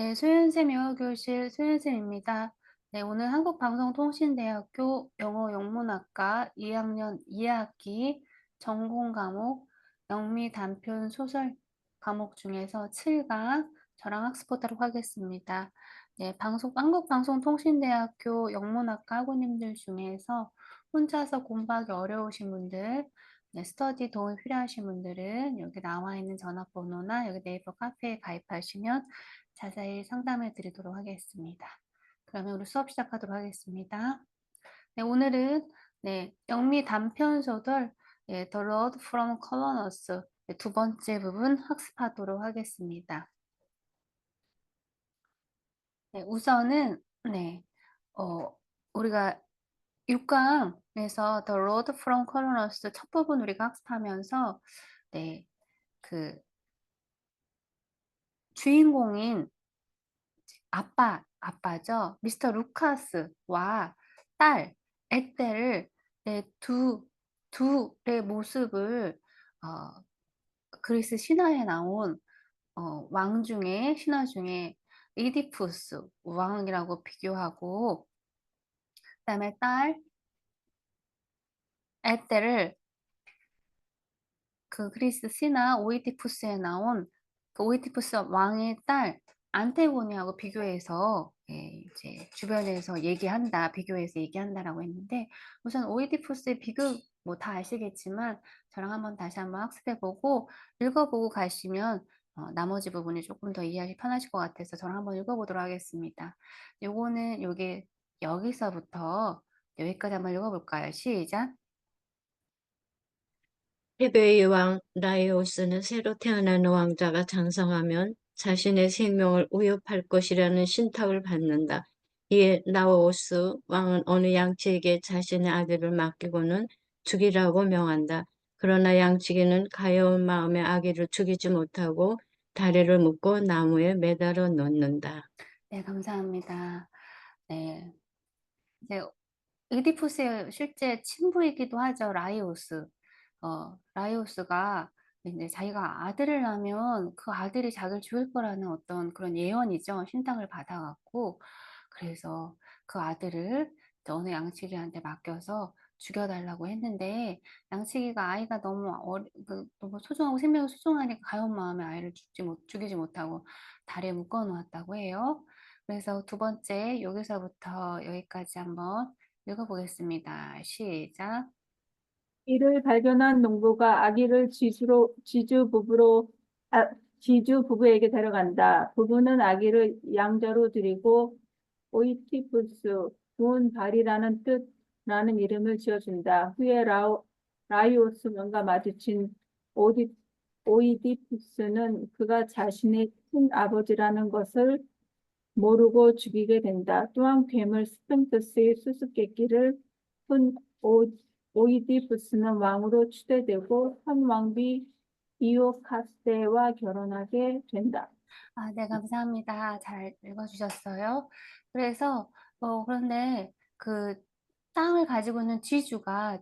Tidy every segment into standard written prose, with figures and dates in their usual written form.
네, 소연쌤 영어교실 소연쌤입니다. 네, 오늘 한국방송통신대학교 영어영문학과 2학년 2학기 전공 과목 영미 단편 소설 과목 중에서 7강 저랑 학습하도록 하겠습니다. 네, 한국방송통신대학교 영문학과 학우님들 중에서 혼자서 공부하기 어려우신 분들, 네, 스터디 도움이 필요하신 분들은 여기 나와 있는 전화번호나 여기 네이버 카페에 가입하시면 자세히 상담해 드리도록 하겠습니다. 그러면 우리 수업 시작하도록 하겠습니다. 네, 오늘은 영미 단편 소설 The Road from Columbus 두 번째 부분 학습하도록 하겠습니다. 네, 우선은 우리가 6강에서 The Road from Columbus 첫 부분 우리가 학습하면서 그 주인공인 아빠죠. 미스터 루카스와 딸, 에떼를 둘의 모습을 그리스 신화에 나온 신화 중에 이디푸스 왕이라고 비교하고, 그다음에 딸 에떼를 그 그리스 신화 오이디푸스에 나온 그 오이디푸스 왕의 딸 안테고니하고 비교해서 이제 주변에서 비교해서 얘기한다라고 했는데, 우선 오이디푸스의 비극 뭐 다 아시겠지만 저랑 다시 한번 학습해보고 읽어보고 가시면 나머지 부분이 조금 더 이해하기 편하실 것 같아서 저랑 한번 읽어보도록 하겠습니다. 요거는 여기서부터 여기까지 한번 읽어볼까요? 시작. 헤베의 왕 라이오스는 새로 태어나는 왕자가 장성하면 자신의 생명을 위협할 것이라는 신탁을 받는다. 이에 라오스 왕은 어느 양치에게 자신의 아기를 맡기고는 죽이라고 명한다. 그러나 양치기는 가여운 마음에 아기를 죽이지 못하고 다리를 묶고 나무에 매달아 놓는다. 네, 감사합니다. 네, 이제 의디푸스의 실제 친부이기도 하죠, 라이오스. 라이오스가 이제 자기가 아들을 낳으면 그 아들이 자기를 죽일 거라는 어떤 그런 예언이죠. 신탁을 받아갖고. 그래서 그 아들을 어느 양치기한테 맡겨서 죽여달라고 했는데, 양치기가 아이가 너무 소중하고 생명이 소중하니까 가여운 마음에 아이를 죽이지 못하고 다리에 묶어 놓았다고 해요. 그래서 두 번째, 여기서부터 여기까지 한번 읽어보겠습니다. 시작. 이를 발견한 농부가 아기를 지주 부부에게 데려간다. 부부는 아기를 양자로 드리고 오이티푸스, 좋은 발이라는 뜻라는 이름을 지어준다. 후에 라이오스 왕과 마주친 오이디푸스는 그가 자신의 친아버지라는 것을 모르고 죽이게 된다. 또한 괴물 스핑크스의 수수께끼를 푼 오이디푸스는 왕으로 추대되고 현왕비 이오카스테와 결혼하게 된다. 네, 감사합니다. 잘 읽어주셨어요. 그래서, 그런데 그 땅을 가지고 있는 지주가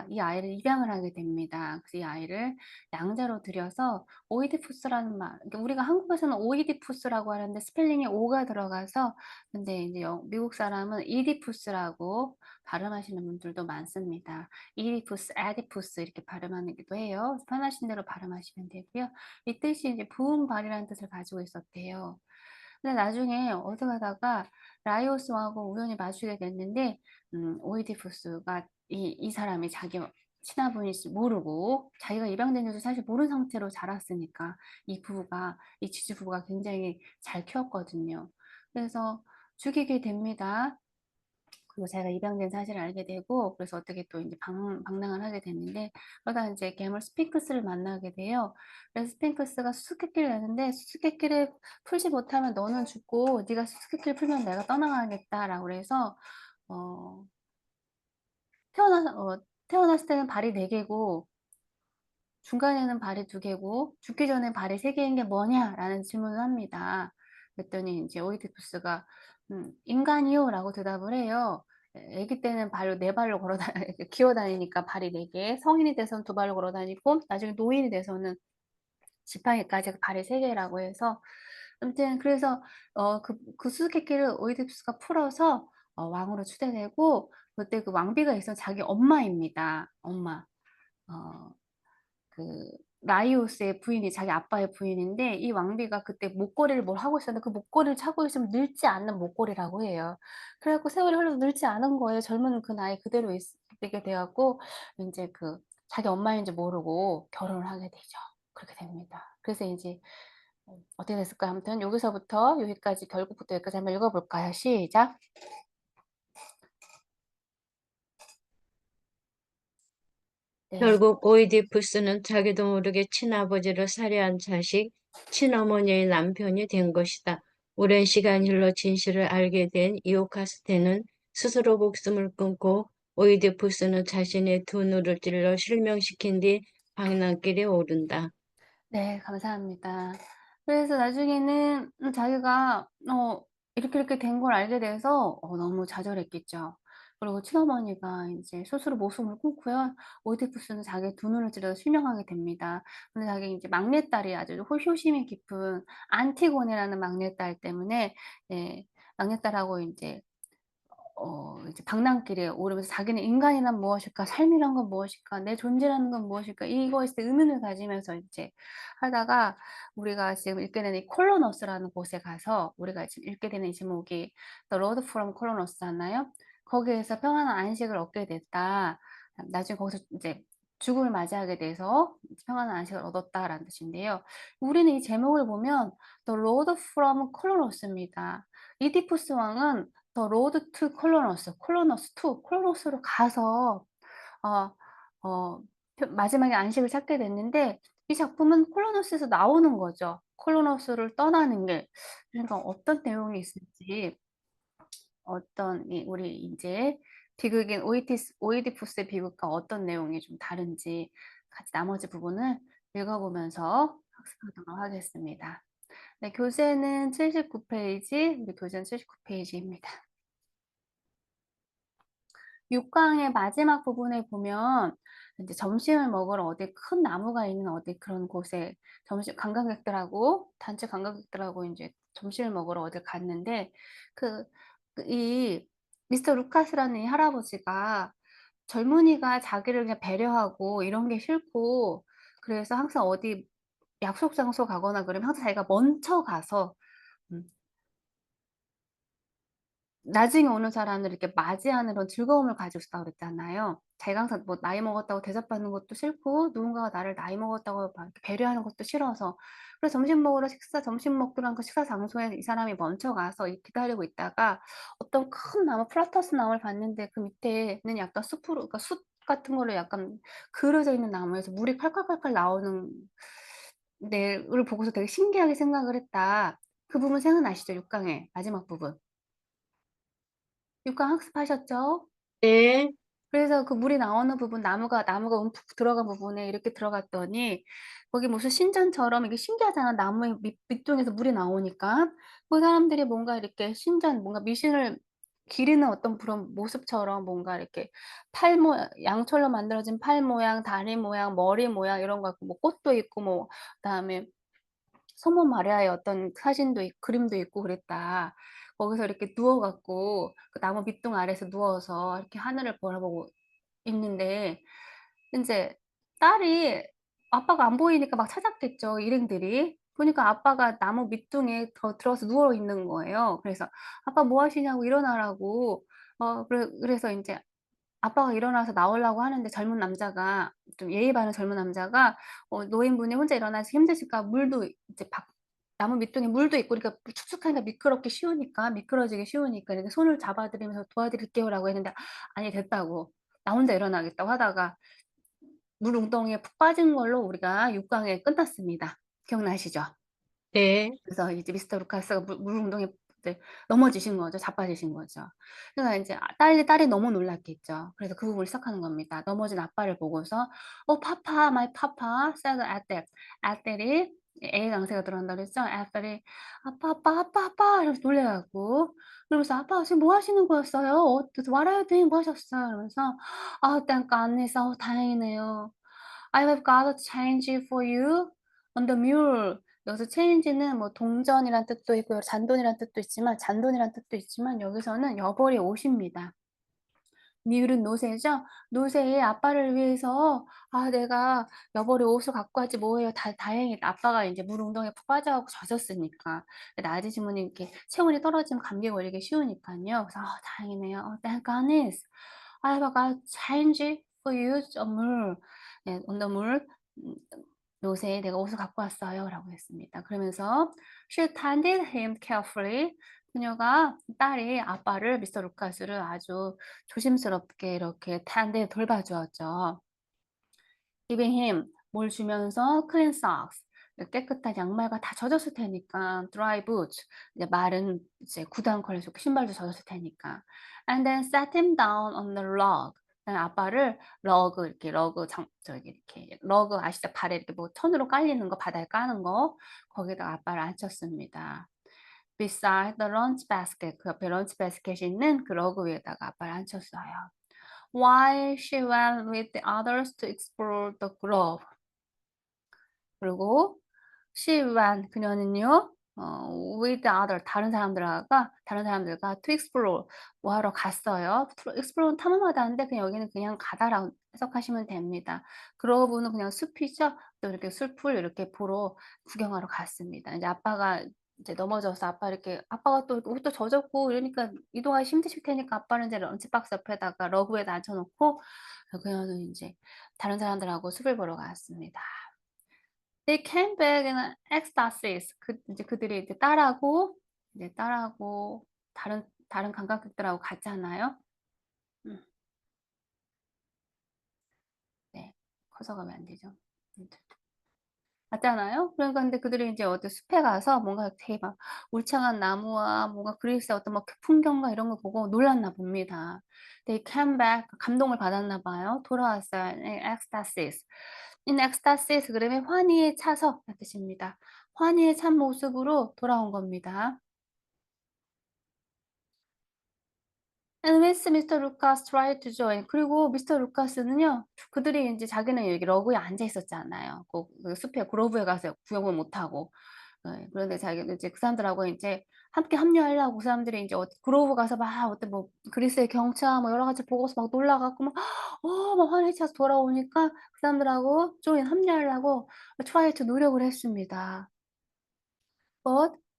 이 아이를 입양을 하게 됩니다. 그래서 이 아이를 양자로 들여서 오이디푸스라는 그러니까 우리가 한국에서는 오이디푸스라고 하는데 스펠링에 오가 들어가서, 근데 이제 미국 사람은 이디푸스라고 발음하시는 분들도 많습니다. 이디푸스, 에디푸스 이렇게 발음하기도 해요. 편하신 대로 발음하시면 되고요. 이 뜻이 이제 부흥 발이라는 뜻을 가지고 있었대요. 근데 나중에 어디 가다가 라이오스 왕하고 우연히 마주치게 됐는데, 오이디푸스가 이 사람이 자기 친아버지인지 모르고 자기가 입양된 줄도 사실 모르는 상태로 자랐으니까 이 지주 부부가 굉장히 잘 키웠거든요. 그래서 죽이게 됩니다. 그리고 제가 입양된 사실을 알게 되고, 그래서 어떻게 또 이제 방랑을 하게 됐는데, 그러다 이제 괴물 스핑크스를 만나게 돼요. 그래서 스핑크스가 수수께끼를 내는데, 수수께끼를 풀지 못하면 너는 죽고, 네가 수수께끼를 풀면 내가 떠나가겠다라고 그래서, 어, 태어났을 때는 발이 4개고, 중간에는 발이 2개고, 죽기 전에 발이 3개인 게 뭐냐라는 질문을 합니다. 그랬더니 이제 오이디푸스가, 인간이요? 라고 대답을 해요. 아기 때는 네 발로 기어다니니까 발이 4개, 성인이 돼서는 2발로 걸어다니고, 나중에 노인이 돼서는 지팡이까지 발이 3개라고 해서, 아무튼 그래서 그 수수께끼를 오이디푸스가 풀어서 왕으로 추대되고 그때 그 왕비가 있었던 자기 엄마입니다. 엄마. 어, 그 라이오스의 부인이 자기 아빠의 부인인데 이 왕비가 그때 목걸이를 뭘 하고 있었는데 그 목걸이를 차고 있으면 늙지 않는 목걸이라고 해요. 그래갖고 세월이 흘러도 늙지 않은 거예요. 젊은 그 나이 그대로 있게 되었고 이제 그 자기 엄마인지 모르고 결혼을 하게 되죠. 그렇게 됩니다. 그래서 이제 어떻게 됐을까요? 아무튼 여기서부터 여기까지 결국부터 여기까지 한번 읽어볼까요? 시작. 네. 결국 오이디푸스는 자기도 모르게 친아버지를 살해한 자식, 친어머니의 남편이 된 것이다. 오랜 시간이 흘러 진실을 알게 된 이오카스테는 스스로 목숨을 끊고 오이디푸스는 자신의 두 눈을 찔러 실명시킨 뒤 방랑길에 오른다. 네, 감사합니다. 그래서 나중에는 자기가 이렇게 된 걸 알게 돼서 너무 좌절했겠죠. 그리고 친어머니가 이제 스스로 목숨을 끊고요. 오이디푸스는 자기 두 눈을 찔러서 실명하게 됩니다. 근데 자기 이제 막내딸이 아주 효심이 깊은 안티고네라는 막내딸 때문에 예, 막내딸하고 이제 방랑길에 오르면서 자기는 인간이란 무엇일까, 삶이란 건 무엇일까, 내 존재라는 건 무엇일까, 이거에 대해 의문을 가지면서 이제 하다가 우리가 지금 읽게 되는 이 콜로너스라는 곳에 가서 우리가 지금 읽게 되는 이 제목이 The Road from Colonos잖아요. 거기에서 평안한 안식을 얻게 됐다. 나중에 거기서 이제 죽음을 맞이하게 돼서 평안한 안식을 얻었다라는 뜻인데요. 우리는 이 제목을 보면 The Road from Colonos입니다. 이디푸스 왕은 더 로드 투 콜로너스, 콜로너스 투, 콜로너스로 가서 어, 어, 마지막에 안식을 찾게 됐는데 이 작품은 콜로너스에서 나오는 거죠. 콜로너스를 떠나는 게. 그러니까 어떤 내용이 있을지 우리 이제 비극인 오이디푸스의 비극과 어떤 내용이 좀 다른지 같이 나머지 부분을 읽어보면서 학습하도록 하겠습니다. 네, 교재는 79페이지, 우리 교재는 79페이지입니다. 6강의 마지막 부분에 보면 이제 점심을 먹으러 어디 큰 나무가 있는 어디 그런 곳에 단체 관광객들하고 이제 점심을 먹으러 어딜 갔는데 이 미스터 루카스라는 이 할아버지가 젊은이가 자기를 그냥 배려하고 이런 게 싫고 그래서 항상 어디 약속 장소 가거나 그러면 항상 자기가 먼저 가서 음, 나중에 오는 사람을 이렇게 맞이하는 그런 즐거움을 가지고 싶다고 그랬잖아요. 자기가 항상 뭐 나이 먹었다고 대접받는 것도 싫고 누군가가 나를 나이 먹었다고 막 이렇게 배려하는 것도 싫어서 그래서 점심 먹기로 그 식사 장소에 이 사람이 먼저 가서 기다리고 있다가 어떤 큰 나무 플라터스 나무를 봤는데 그 밑에는 약간 그러니까 숲 같은 걸로 약간 그려져 있는 나무에서 물이 칼칼칼칼 나오는 데를 보고서 되게 신기하게 생각을 했다. 그 부분 생각나시죠? 6강의 마지막 부분. 6강 학습하셨죠? 네, 그래서 그 물이 나오는 부분, 나무가 움푹 들어간 부분에 이렇게 들어갔더니, 거기 무슨 신전처럼 이게 신기하잖아. 나무의 밑둥에서 물이 나오니까. 그 사람들이 뭔가 이렇게 뭔가 미신을 기리는 어떤 그런 모습처럼 뭔가 이렇게 양철로 만들어진 팔 모양, 다리 모양, 머리 모양 이런 거 같고, 뭐 꽃도 있고, 뭐, 그다음에 성모 마리아의 어떤 그림도 있고 그랬다. 거기서 이렇게 누워갖고 그 나무 밑둥 아래서 누워서 이렇게 하늘을 바라보고 있는데 이제 딸이 아빠가 안 보이니까 막 찾았겠죠, 일행들이. 보니까 아빠가 나무 밑둥에 들어서 누워 있는 거예요. 그래서 아빠 뭐 하시냐고 일어나라고. 그래서 이제 아빠가 일어나서 나오려고 하는데 좀 예의 바른 젊은 남자가 노인분이 혼자 일어나서 힘드실까 물도 이제 나무 밑둥에 물도 있고 그러니까 축축하니까 미끄러지기 쉬우니까 이렇게 손을 잡아드리면서 도와드릴게요라고 했는데 아니 됐다고 나 혼자 일어나겠다고 하다가 물 웅덩이에 푹 빠진 걸로 우리가 6강에 끝났습니다. 기억나시죠? 네. 그래서 이제 미스터 루카스가 물 운동에 이제 넘어지신 거죠. 자빠지신 거죠. 그러니까 이제 딸이 너무 놀랐겠죠. 그래서 그 부분을 시작하는 겁니다. 넘어진 아빠를 보고서 파파, my papa said at that. at that이 A 강세가 들어간다 그랬죠. at that이 아빠 이러면서 놀래갖고 그러면서 아빠 지금 뭐 하시는 거였어요? What are you doing? 뭐 하셨어요? 이러면서 thank goodness. 다행이네요. I have got a change for you on the mule. 여기서 change는 뭐 동전이란 뜻도 있고요. 잔돈이란 뜻도 있지만 여기서는 여벌이 옷입니다. 니을은 노새죠. 노새의 아빠를 위해서 내가 여벌이 옷을 갖고 왔지 뭐예요. 다행이다. 아빠가 이제 물 웅덩이에 푹 빠져갖고 젖었으니까. 낮에 지문이 이렇게 체온이 떨어지면 감기 걸리기 쉬우니까요. 그래서 다행이네요. Thank goodness. I have got change for you. 물. 네, 물. 노새에 내가 옷을 갖고 왔어요. 라고 했습니다. 그러면서 she tended him carefully. 그녀가 딸이 아빠를 미스터 루카스를 아주 조심스럽게 이렇게 tend 돌봐주었죠. giving him 뭘 주면서 clean socks 깨끗한 양말과 다 젖었을 테니까 dry boots 이제 마른 이제 구두 컬레 좋고 신발도 젖었을 테니까 and then sat him down on the log 그다음에 아빠를 저기 이렇게 러그 아시죠? 발에 이렇게 뭐 천으로 깔리는 거 바닥에 까는 거 거기다가 아빠를 앉혔습니다. beside the lunch basket 그 옆에 런치 바스켓이 있는 그 러그 위에다가 아빠를 앉혔어요. While she went with the others to explore the grove. 그리고 she went 그녀는요 with the other 다른 사람들과 to explore 뭐 하러 갔어요. explore는 탐험하다는데 그냥 여기는 그냥 가다라고 해석하시면 됩니다. grove는 그냥 숲이죠. 또 이렇게 숲을 이렇게 보러 구경하러 갔습니다. 이제 아빠가 이제 넘어져서 아빠가 또 옷도 젖었고 이러니까 이동하기 힘드실 테니까 아빠는 이제 런치박스 옆에다가 러그에다 앉혀놓고 그녀는 이제 다른 사람들하고 숲을 보러 갔습니다. They came back in ecstasies. 이제 그들이 이제 딸하고 다른 관광객들하고 갔잖아요. 네, 커서 가면 안 되죠. 맞잖아요. 그러니까 근데 그들이 이제 어디 숲에 가서 뭔가 되게 막 울창한 나무와 뭔가 그리스의 어떤 막 풍경과 이런 거 보고 놀랐나 봅니다. They came back 감동을 받았나 봐요. 돌아왔어요. In ecstasies. In ecstasies 그러면 환희에 차서 라는 뜻입니다. 환희에 찬 모습으로 돌아온 겁니다. And with Mr. Lucas tried to join. 그리고 미스터 루카스는요, 그들이 이제 자기는 여기 러그에 앉아 있었잖아요. 그 숲에 그로브에 가서 구경을 못 하고. 네, 그런데 자기는 이제 그 사람들하고 이제 함께 합류하려고 그 사람들이 이제 그로브 가서 막 어떤 뭐 그리스의 경차 뭐 여러 가지 보고서 막 놀라갖고 막 환희 차서 돌아오니까 그 사람들하고 조인 합류하려고 try to 노력을 했습니다.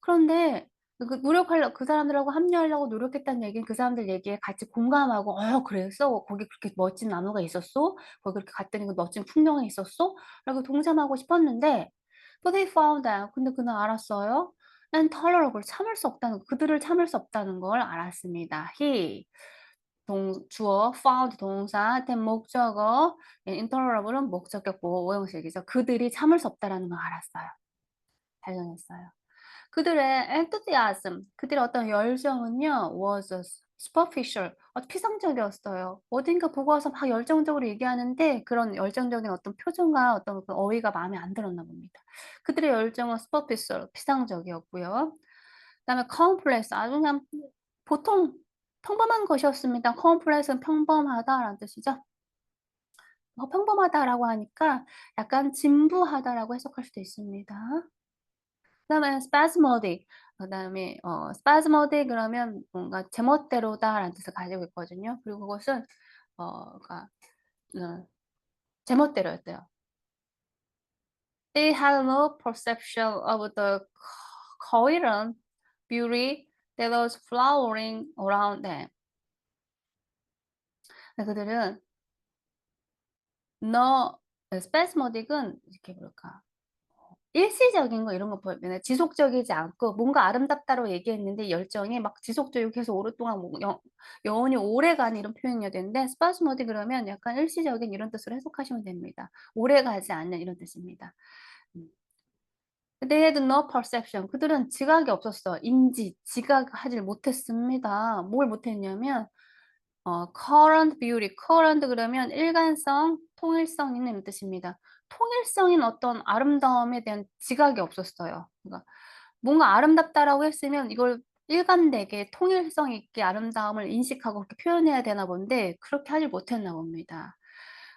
그런데 그 사람들하고 합류하려고 노력했다는 얘기는 그 사람들 얘기에 같이 공감하고 그랬어? 거기 그렇게 멋진 나무가 있었어? 거기 그렇게 갔더니 그 멋진 풍경이 있었어? 라고 동참하고 싶었는데 but they found out 근데 그는 알았어요. intolerable 그들을 참을 수 없다는 걸 알았습니다. he 주어 found 동사 then 목적어 intolerable은 목적격 보호 오형식이죠. 그들이 참을 수 없다라는 걸 알았어요. 발견했어요. 그들의 enthusiasm, 그들의 어떤 열정은요, was superficial, 피상적이었어요. 어딘가 보고 와서 막 열정적으로 얘기하는데 그런 열정적인 어떤 표정과 어떤 그 어휘가 마음에 안 들었나 봅니다. 그들의 열정은 superficial, 피상적이었고요. 그다음에 complex, 아주 그냥 보통 평범한 것이었습니다. complex은 평범하다라는 뜻이죠. 평범하다라고 하니까 약간 진부하다라고 해석할 수도 있습니다. 그다음에 spasmodic. 그다음에 spasmodic 그러면 뭔가 제멋대로다라는 뜻을 가지고 있거든요. 그리고 그것은 그러니까 제멋대로였대요. They had no perception of the coherent beauty that was flowering around them. 그들은 spasmodic은 이렇게 뭐랄까 일시적인 거 이런 거 보면 지속적이지 않고 뭔가 아름답다고 얘기했는데 열정이 막 지속적이고 계속 오랫동안 뭐 영원히 오래가는 이런 표현이어야 되는데 spasmodic 그러면 약간 일시적인 이런 뜻으로 해석하시면 됩니다. 오래가지 않는 이런 뜻입니다. They had no perception. 그들은 지각이 없었어. 지각하지 못했습니다. 뭘 못했냐면 current beauty. current 그러면 일관성, 통일성 있는 이런 뜻입니다. 통일성인 어떤 아름다움에 대한 지각이 없었어요. 그러니까 뭔가 아름답다라고 했으면 이걸 일관되게 통일성 있게 아름다움을 인식하고 그렇게 표현해야 되나 본데 그렇게 하지 못했나 봅니다.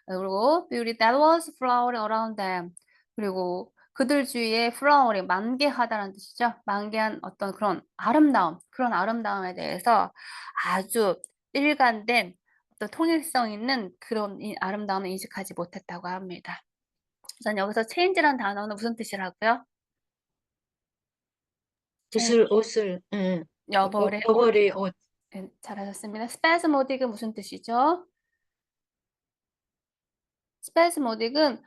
그리고 beauty that was flowering around them. 그리고 그들 주위에 flowering 만개하다라는 뜻이죠. 만개한 어떤 그런 아름다움, 그런 아름다움에 대해서 아주 일관된 어떤 통일성 있는 그런 이 아름다움을 인식하지 못했다고 합니다. 우선 여기서 change라는 단어는 무슨 뜻이라고요? change. 옷을, 예, 여벌의 옷. 버버리 옷, 네, 잘하셨습니다. spasmodic은 무슨 뜻이죠? spasmodic은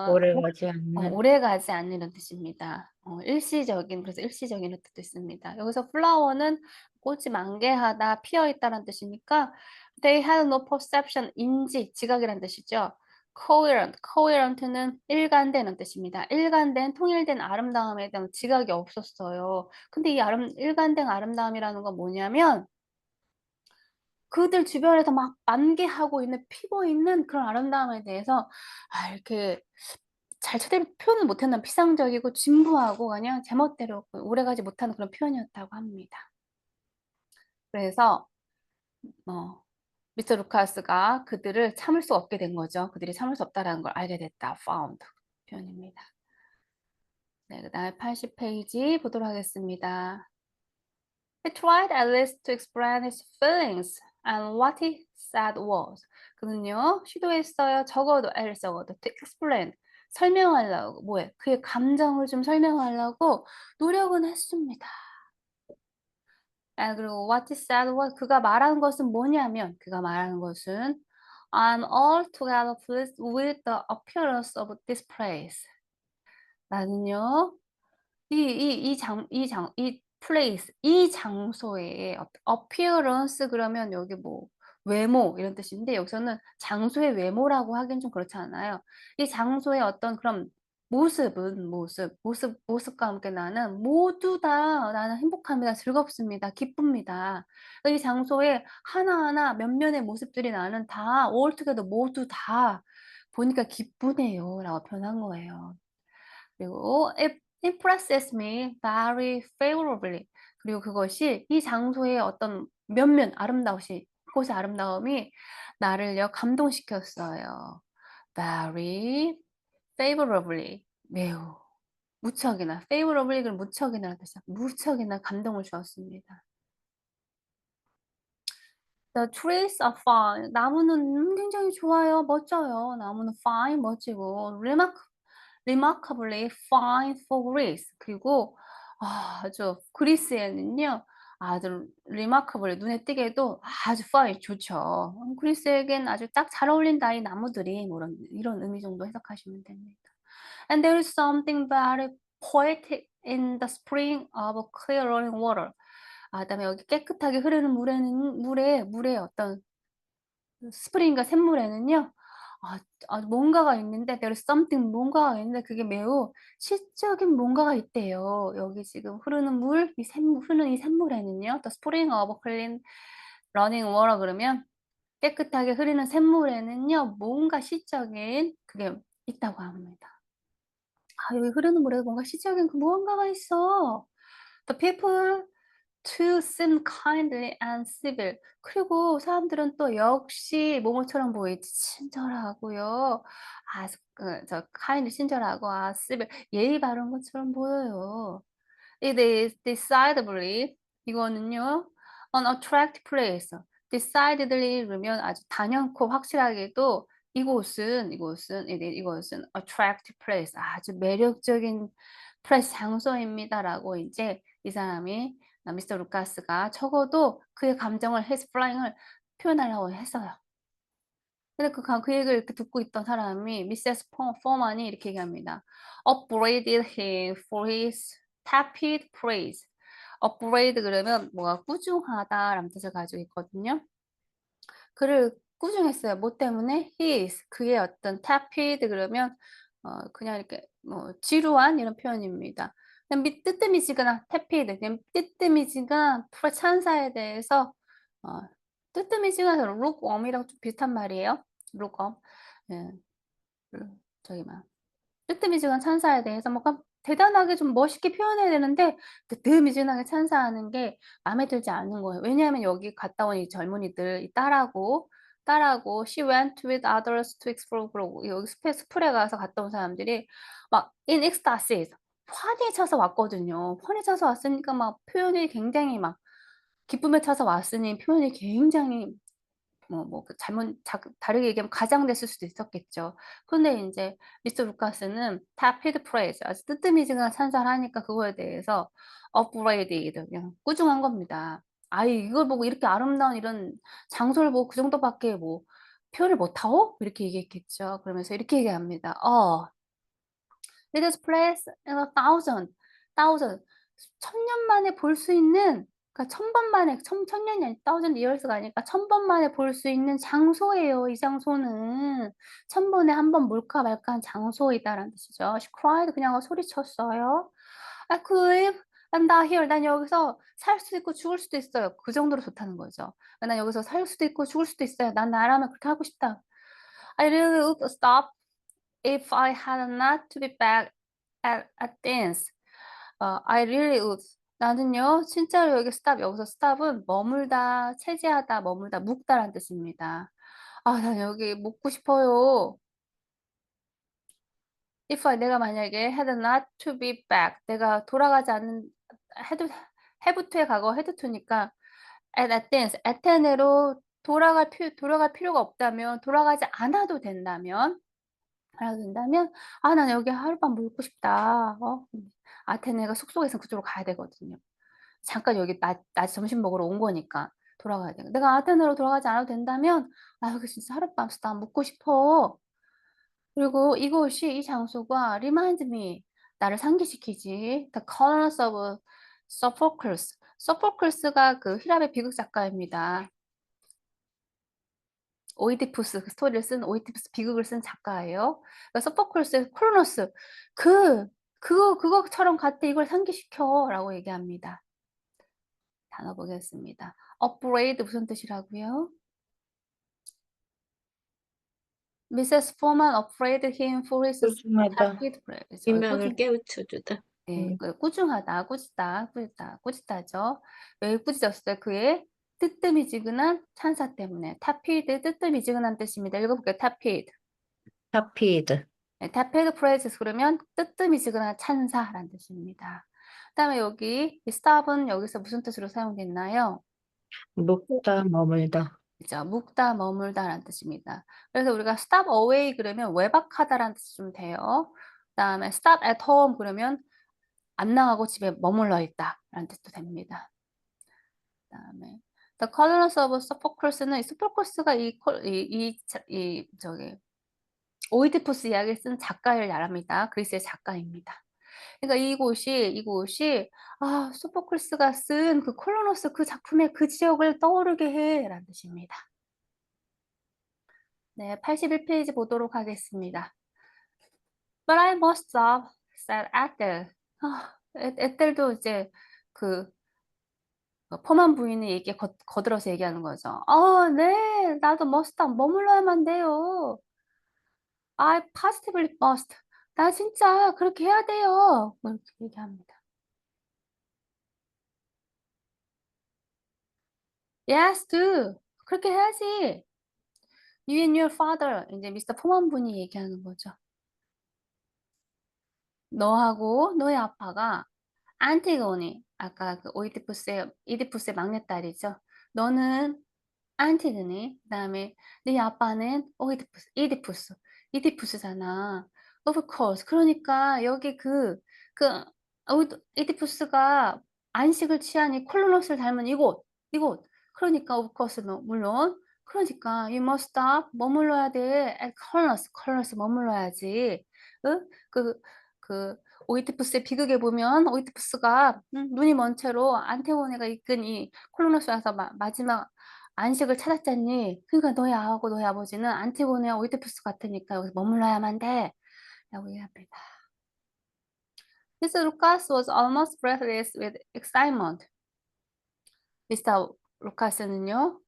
오래가지 않는, 오래가지 않는 뜻입니다. 일시적인, 그래서 일시적인 뜻도 있습니다. 여기서 flower는 꽃이 만개하다, 피어있다라는 뜻이니까 they had no perception, 인지, 지각이라는 뜻이죠. coherent는 일관되는 뜻입니다. 일관된, 통일된 아름다움에 대한 지각이 없었어요. 근데 이 일관된 아름다움이라는 건 뭐냐면 그들 주변에서 막 만개하고 있는 피고 있는 그런 아름다움에 대해서 이렇게 잘 제대로 표현을 못했는 피상적이고 진부하고 그냥 제멋대로 오래가지 못하는 그런 표현이었다고 합니다. 그래서 미스터 루카스가 그들을 참을 수 없게 된 거죠. 그들이 참을 수 없다는 걸 알게 됐다. found 표현입니다. 네, 그 다음에 80페이지 보도록 하겠습니다. He tried at least to explain his feelings and what he said was. 그는요, 시도했어요. 적어도, 애를 적어도, to explain, 설명하려고, 뭐에, 그의 감정을 좀 설명하려고 노력은 했습니다. 그리고 what he said was, 그가 말하는 것은 뭐냐면, 그가 말하는 것은 I'm altogether pleased with the appearance of this place. 나는요, 이 place, 이 장소의 appearance 그러면 여기 뭐 외모 이런 뜻인데 여기서는 장소의 외모라고 하긴 좀 그렇지 않아요. 이 장소의 어떤 그런 모습과 함께 나는 모두 다 나는 행복합니다. 즐겁습니다. 기쁩니다. 이 장소에 하나하나 몇몇의 모습들이 나는 다 altogether 모두 다 보니까 기쁘네요. 라고 표현한 거예요. 그리고 it impresses me very favorably. 그리고 그것이 이 장소의 어떤 곳의 아름다움이 나를요 감동시켰어요. very favorably, 매우 무척이나 favorably 그럼 무척이나 뜻이야. 무척이나 감동을 주었습니다. The trees are fine. 나무는 굉장히 좋아요. 멋져요. 나무는 fine, 멋지고 remarkably fine for Greece. 그리고 아주 그리스에는요. 아주 remarkably 눈에 띄게도 아주 fine 좋죠. 그리스에겐 아주 딱 잘 어울린다 이 나무들이 뭐 이런 의미 정도 해석하시면 됩니다. And there is something very poetic in the spring of clear running water. 그다음에 여기 깨끗하게 흐르는 물에 어떤 스프링과 샘물에는요. 뭔가가 있는데 there is something 뭔가가 있는데 그게 매우 시적인 뭔가가 있대요. 여기 지금 흐르는 흐르는 이 샘물에는요. The spring of clean running water 그러면 깨끗하게 흐르는 샘물에는요. 뭔가 시적인 그게 있다고 합니다. 여기 흐르는 물에 뭔가 시적인 그 무언가가 있어. The people to seem kindly and civil. 그리고 사람들은 또 역시 모모처럼 보이지 친절하고요. kindly 친절하고 civil 예의 바른 것처럼 보여요. It is decidedly 이거는요. an attractive place. decidedly 그러면 아주 단연코 확실하게도 이곳은 attractive place 아주 매력적인 place 장소입니다라고 이제 이 사람이 미스터 루카스가 적어도 그의 감정을 his feeling을 표현하려고 했어요. 근데 그 얘기를 이렇게 듣고 있던 사람이 미세스 포만이 이렇게 얘기합니다. upbraided him for his tepid praise. upbraid 그러면 뭐가 꾸중하다라는 뜻을 가지고 있거든요. 그를 꾸중했어요. 뭐 때문에? his 그의 어떤 tepid 그러면 그냥 이렇게 뭐 지루한 이런 표현입니다. 그냥 뜨뜨미지근한 tepid 그냥 뜨뜨미지근한 찬사에 대해서 뜨뜨미지근한 lukewarm이랑 좀 비슷한 말이에요. lukewarm. 예. 저기만 뜨뜨미지근한 찬사에 대해서 뭔가 대단하게 좀 멋있게 표현해야 되는데 뜨뜨미지근하게 찬사하는 게 마음에 들지 않는 거예요. 왜냐하면 여기 갔다 온 이 젊은이들, 이 딸하고 딸하고 she went with others to explore. 그러고 여기 숲에 가서 갔다 온 사람들이 막 in ecstasies 환히 차서 왔거든요. 환히 차서 왔으니까 막 표현이 굉장히 막 기쁨에 차서 왔으니 표현이 굉장히 그 잘못 다르게 얘기하면 과장됐을 수도 있었겠죠. 그런데 인제 미스터 루카스는 tapid praise 아주 뜨뜨미지근한 찬사를 하니까 그거에 대해서 upbraided 그냥 꾸중한 겁니다. "아이 이걸 보고 이렇게 아름다운 이런 장소를 보고 그 정도밖에 뭐 표현을 못하오?" 이렇게 얘기했겠죠. 그러면서 이렇게 얘기합니다. This place in a thousand 1000년 만에 볼 수 있는 그러니까 1000번 만에 천년이 아니라 thousand years가 아니니까 1000번 만에 볼 수 있는 장소예요. 이 장소는 1000번에 1번 몰까 말까한 장소이다라는 뜻이죠. She cried 그냥 소리쳤어요. I could live and die here. 난 여기서 살 수도 있고 죽을 수도 있어요. 그 정도로 좋다는 거죠. 난 여기서 살 수도 있고 죽을 수도 있어요. 난 나라면 그렇게 하고 싶다. I really would stop if I had not to be back at dance. I really would. 나는요, 진짜로 여기 stop, 여기서 stop은 머물다, 체지하다, 머물다, 묵다라는 뜻입니다. 난 여기 묵고 싶어요. If 내가 만약에 had not to be back, 내가 돌아가지 않는, have to의 과거 had to니까 at Athens, 아테네로 돌아갈 필요가 없다면, 돌아가지 않아도 된다면, 난 여기 하룻밤 묵고 싶다. 아테네가 숙소에서 그쪽으로 가야 되거든요. 잠깐 여기 낮 점심 먹으러 온 거니까 돌아가야 돼. 내가 아테네로 돌아가지 않아도 된다면 여기 진짜 하룻밤 나 묵고 싶어. 그리고 이 장소가 remind me 나를 상기시키지. The colors of Sophocles. 소포클스가 그 히랍의 비극 작가입니다. 오이디푸스 그 스토리를 쓴 오이디푸스 비극을 쓴 작가예요. 그러니까 소포클스의 크로노스 그거처럼 같아 이걸 상기시켜라고 얘기합니다. 단어 보겠습니다. upbraid 무슨 뜻이라고요? Mrs. Foreman upbraided him for his 꾸중하다. rapid praise. 희망을 깨우쳐주다. 네, 꾸중하다, 꾸짖다죠. 왜 꾸짖었어요? 그의 뜨뜨미지근한 찬사 때문에. 타피드 뜨뜨미지근한 뜻입니다. 읽어볼게요. 타피드. 타피드. 네, 타피드 프레이즈 그러면 뜨뜨미지근한 찬사라는 뜻입니다. 그다음에 여기 이 stop은 여기서 무슨 뜻으로 사용됐나요? 묵다, 머물다. 그죠. 묵다, 머물다라는 뜻입니다. 그래서 우리가 stop away 그러면 외박하다라는 뜻이 좀 돼요. 그다음에 stop at home 그러면 안 나가고 집에 머물러 있다라는 뜻도 됩니다. 그다음에 The Colonels of Sophocles는 소포클스가 오이디푸스 이야기를 쓴 작가를 말합니다. 그리스의 작가입니다. 그러니까 이곳이 소포클스가 쓴 그 콜로노스 그 작품의 그 지역을 떠오르게 해라는 뜻입니다. 네, 81페이지 보도록 하겠습니다. But I must stop, said Ethel. 에텔도 이제 그 포만 부인의 얘기에 거들어서 얘기하는 거죠. 네, 나도 must stop, 머물러야만 돼요. I positively must. 나 진짜 그렇게 해야 돼요. 뭐 이렇게 얘기합니다. Yes, do. 그렇게 해야지. You and your father. 이제 미스터 포만 분이 얘기하는 거죠. 너하고 너의 아빠가 안티고니, 아까 그 이디푸스의 막내딸이죠. 너는 안티고니, 그다음에 네 아빠는 이디푸스잖아. Of course. 그러니까 여기 이디푸스가 안식을 취한 이 콜로노스를 닮은 이곳. 그러니까 of course, 물론. 그러니까 you must stop, 머물러야 돼. at 콜로노스 머물러야지. 응? 그 오이디푸스의 비극에 보면 오이디푸스가 눈이 먼 채로 안테고네가 이끈 이 콜로노스 와서 마지막 안식을 찾았잖니. 그러니까 너의 아버지는 안티고네와 오이디푸스 같으니까 여기서 머물러야만 돼. 라고 얘기합니다. Mr. Lucas was almost breathless with excitement. 미스터 루카스는요,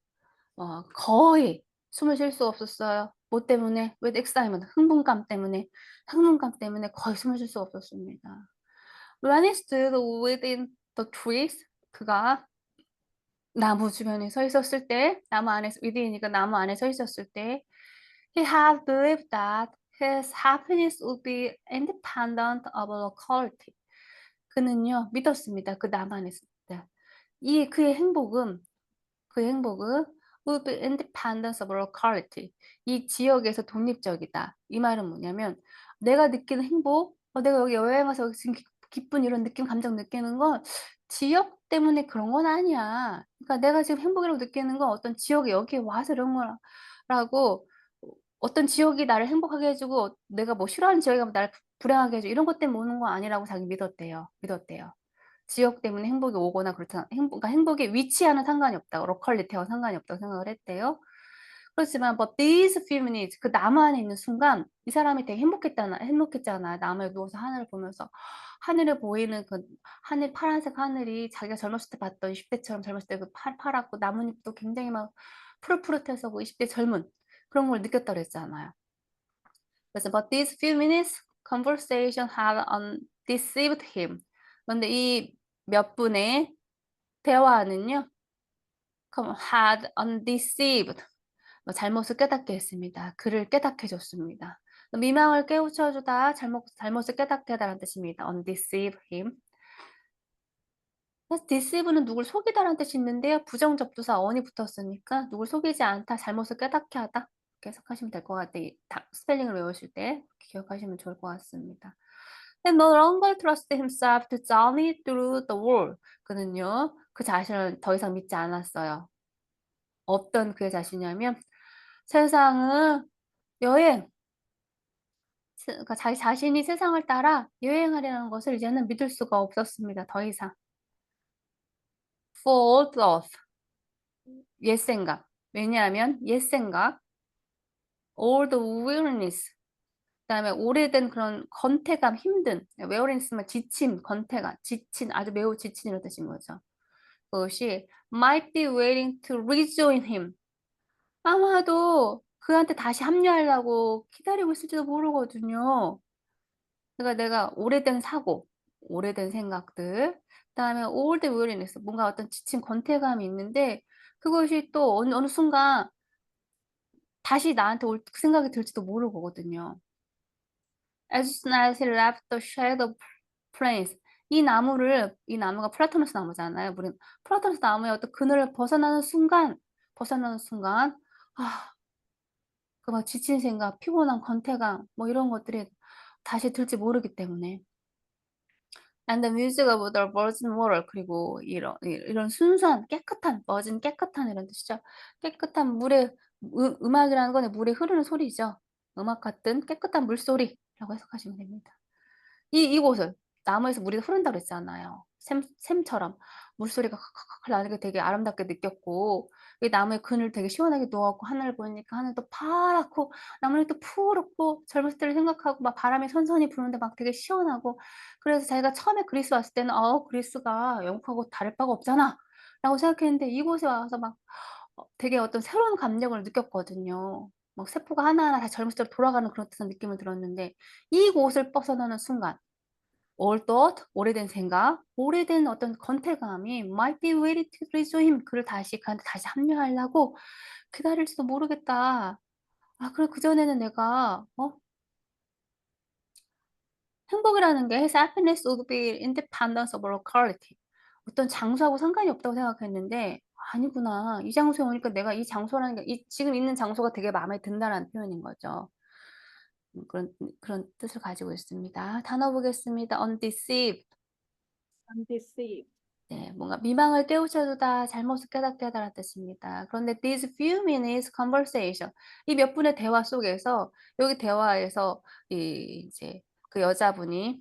거의 숨을 쉴 수가 없었어요. 뭐 때문에? with excitement. 흥분감 때문에 거의 숨을 쉴 수가 없었습니다. When he stood within the trees, 그가 나무 주변에 서 있었을 때, 나무 안에 within이니까 나무 안에 서 있었을 때, he had believed that his happiness would be independent of locality. 그는요 믿었습니다. 그 나무 안에 있을 때. 이 그의 행복은 would be independent of locality. 이 지역에서 독립적이다. 이 말은 뭐냐면 내가 느끼는 행복, 내가 여기 여행 와서 지금 기쁜 이런 느낌, 감정 느끼는 건 지역 때문에 그런 건 아니야. 그러니까 내가 지금 행복이라고 느끼는 건 어떤 지역에 여기에 와서 이런 거라고 어떤 지역이 나를 행복하게 해주고 내가 뭐 싫어하는 지역이 가면 나를 불행하게 해주고 이런 것 때문에 오는 거 아니라고 자기 믿었대요. 지역 때문에 행복이 오거나 그렇다. 그러니까 행복의 위치와는 상관이 없다고, 로컬리티와 상관이 없다고 생각을 했대요. 그렇지만 but these few minutes, 그 나무 안에 있는 순간 이 사람이 되게 행복했잖아. 나무에 누워서 하늘을 보면서 하늘에 보이는 그 하늘, 파란색 하늘이 자기가 젊었을 때 봤던 20대처럼 젊었을 때 그 파랗고 나뭇잎도 굉장히 막 푸릇푸릇해서 그 20대 젊은 그런 걸 느꼈다 그랬잖아요. 그래서 but these few minutes conversation had undeceived him. 그런데 이 몇 분의 대화는요, had undeceived, 잘못을 깨닫게 했습니다. 그를 깨닫게 해줬습니다. 미망을 깨우쳐주다, 잘못을 깨닫게 하다는 뜻입니다. undeceive him. 그래서 deceive는 누굴 속이다라는 뜻이 있는데요. 부정접두사 on이 붙었으니까 누굴 속이지 않다, 잘못을 깨닫게 하다. 이렇게 해석하시면 될 것 같아요. 스펠링을 외우실 때 기억하시면 좋을 것 같습니다. He no longer trusted himself to journey through the world. 그는요, 그 자신을 더 이상 믿지 않았어요. 어떤 그의 자신이냐면 세상은 여행, 그러니까 자기 자신이 세상을 따라 여행하려는 것을 이제는 믿을 수가 없었습니다. 더 이상. For thought, 옛 생각. 왜냐하면 옛 생각, old weariness, 그다음에 오래된 그런 건태감, 힘든, weariness는 지친, 건태감, 지친, 아주 매우 지친 이런 뜻인 거죠. 그것이 might be waiting to rejoin him. 아마도 그한테 다시 합류하려고 기다리고 있을지도 모르거든요. 그러니까 내가 오래된 사고, 오래된 생각들, 그다음에 old weariness, 뭔가 어떤 지친 권태감이 있는데 그것이 또 어느 순간 다시 나한테 올 그 생각이 들지도 모르거든요. As soon as he left the shadow plains. 이 나무가 플라타누스 나무잖아요. 우리 플라타누스 나무의 어떤 그늘을 벗어나는 순간, 아, 그 막 지친 생각, 피곤한 권태감, 뭐 이런 것들이 다시 들지 모르기 때문에. And the music of the virgin water. 그리고 이런 순수한, 깨끗한, virgin 깨끗한 이런 뜻이죠. 깨끗한 물의, 음악이라는 건 물에 흐르는 소리죠. 음악 같은 깨끗한 물소리라고 해석하시면 됩니다. 이곳을 나무에서 물이 흐른다고 그랬잖아요. 샘처럼 물소리가 칵칵칵 나는 게 되게 아름답게 느꼈고 이 나무의 그늘 되게 시원하게 누웠고 하늘을 보니까 하늘도 파랗고 나무는 또 푸르고 젊었을 때를 생각하고 막 바람이 선선히 부는데 막 되게 시원하고 그래서 자기가 처음에 그리스 왔을 때는 그리스가 영국하고 다를 바가 없잖아 라고 생각했는데 이곳에 와서 막 되게 어떤 새로운 감정을 느꼈거든요. 막 세포가 하나하나 다 젊었을 때로 돌아가는 그런 듯한 느낌을 들었는데 이곳을 벗어나는 순간 old thought, 오래된 생각, 오래된 어떤 건태감이 might be ready to rejoin him. 그한테 다시 합류하려고 기다릴지도 모르겠다. 그래, 그전에는 내가, 행복이라는 게 happiness would be independence of locality. 어떤 장소하고 상관이 없다고 생각했는데, 아니구나. 이 장소에 오니까 내가 이 장소라는 게, 지금 있는 장소가 되게 마음에 든다는 표현인 거죠. 그런 뜻을 가지고 있습니다. 단어 보겠습니다. undeceived. undeceived. 네, 뭔가 미망을 깨우쳐주다, 잘못을 깨닫게 하다라는 뜻입니다. 그런데 these few minutes conversation, 이 몇 분의 대화 속에서, 여기 대화에서 이제 그 여자분이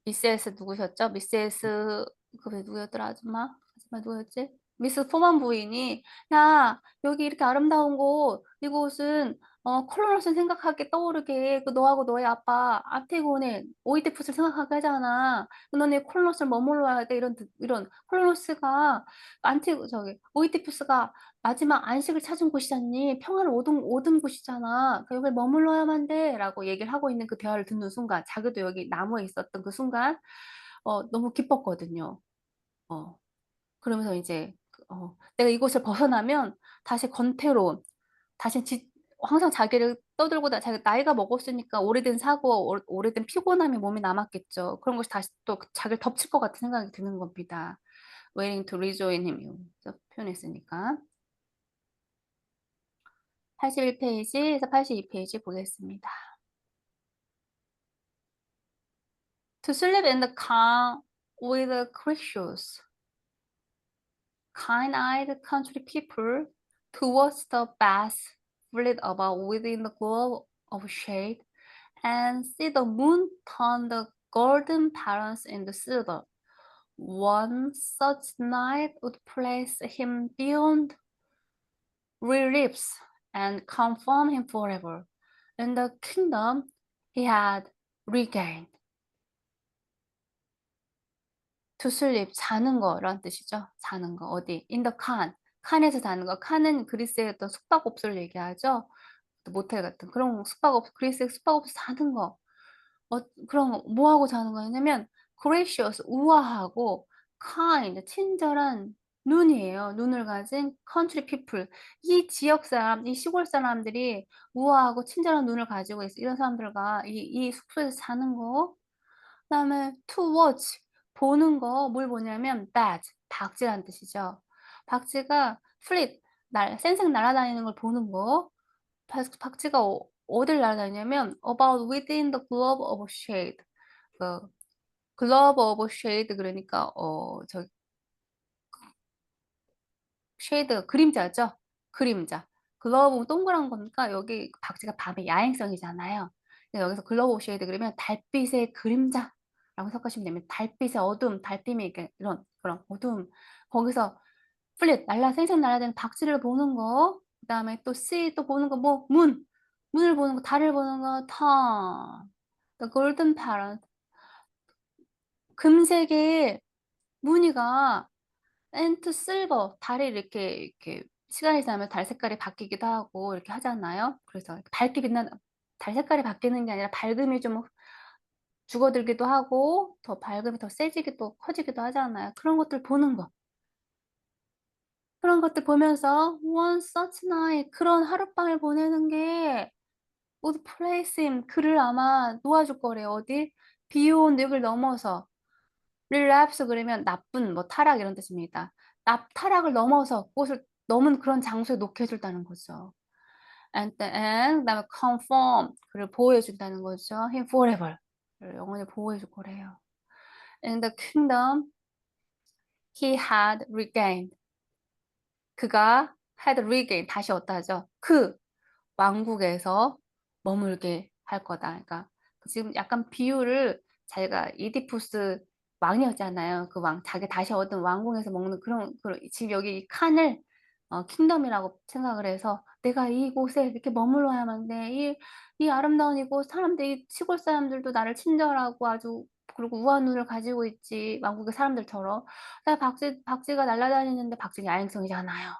미세스 누구셨죠? 미세스 그 누구였더라 아줌마 누구였지? 미스 포만 부인이 야 여기 이렇게 아름다운 곳 이곳은 콜로너스 생각하게 떠오르게 그 너하고 너의 아빠 안티고네 오이디푸스를 생각하게 하잖아. 너네 콜로너스를 머물러야 돼 이런 콜로너스가 오이디푸스가 마지막 안식을 찾은 곳이잖니. 평화를 얻은 곳이잖아. 그 여기 머물러야만 돼. 라고 얘기를 하고 있는 그 대화를 듣는 순간, 자기도 여기 나무에 있었던 그 순간, 너무 기뻤거든요. 어. 그러면서 이제 내가 이곳을 벗어나면 다시 권태로운, 다시 항상 자기를 떠들고 자기 나이가 먹었으니까 오래된 사고, 오래된 피곤함이 몸에 남았겠죠. 그런 것이 다시 또 자기를 덮칠 것 같은 생각이 드는 겁니다. Waiting to rejoin him. 표현했으니까. 81페이지에서 82페이지 보겠습니다. To sleep in the car with the Christians, kind-eyed country people towards the bath flit about within the glow of shade and see the moon turn the golden patterns into silver. One such night would place him beyond reliefs and confirm him forever in the kingdom he had regained. To sleep, 자는 거란 뜻이죠. 자는 거. 어디? In the 칸. 칸에서 자는 거. 칸은 그리스의 어떤 숙박업소를 얘기하죠. 모텔 같은 그런 숙박업, 그리스의 숙박업소 자는 거. 그런 거, 뭐 하고 자는 거냐면 gracious, 우아하고 kind, 친절한 눈이에요. 눈을 가진 country people. 이 지역 사람, 이 시골 사람들이 우아하고 친절한 눈을 가지고 있어. 이런 사람들과 이 숙소에서 자는 거. 그다음에 to watch, 보는 거. 뭘 보냐면 bat, 박쥐란 뜻이죠. 박쥐가 flit, 쌩쌩 날아다니는 걸 보는 거. 박쥐가 어딜 날아다니냐면 about within the globe of shade. 그 globe of shade, 그러니까 쉐이드 그림자죠. 그림자. 글로브 동그란 거니까 여기 박쥐가 밤에 야행성이잖아요. 여기서 글로브 오브 쉐이드 그러면 달빛의 그림자라고 생각하시면 됩니다. 달빛의 어둠, 달빛이 이렇게 이런 그런 어둠. 거기서 플릿 생생 날아다니는 박쥐를 보는 거. 그다음에 또 sea 또 보는 거 뭐 문을 보는 거, 달을 보는 거 turn. The golden parrot. 금색의 무늬가 엔트 실버, 달이 이렇게 시간이 지나면 달 색깔이 바뀌기도 하고 이렇게 하잖아요. 그래서 밝게 빛나는, 달 색깔이 바뀌는 게 아니라 밝음이 좀 죽어들기도 하고 더 밝음이 더 세지기도 커지기도 하잖아요. 그런 것들 보는 거. 그런 것들 보면서 one such night, 그런 하룻밤을 보내는 게 would place him, 그를 아마 놓아줄 거래요. 어디? beyond, 여기를 넘어서. relapse 그러면 나쁜, 뭐 타락 이런 뜻입니다. 타락을 넘어서 그곳을 넘은 그런 장소에 놓게 해준다는 거죠. and 그다음에 confirm, 그를 보호해 준다는 거죠. him forever, 그를 영원히 보호해 줄 거래요. In the kingdom he had regained, 그가 had regained, 다시 얻다죠. 그 왕국에서 머물게 할 거다. 그러니까 지금 약간 비유를, 자기가 이디푸스 왕이었잖아요. 그 자기 다시 얻은 왕궁에서 먹는 그런 지금 여기 이 칸을 킹덤이라고 생각을 해서 내가 이곳에 이렇게 머물러야만 돼. 이 아름다운 이곳, 사람들이, 시골 사람들도 나를 친절하고 아주, 그리고 우아한 눈을 가지고 있지, 왕국의 사람들처럼. 박쥐가 날아다니는데 박쥐는 야행성이잖아요.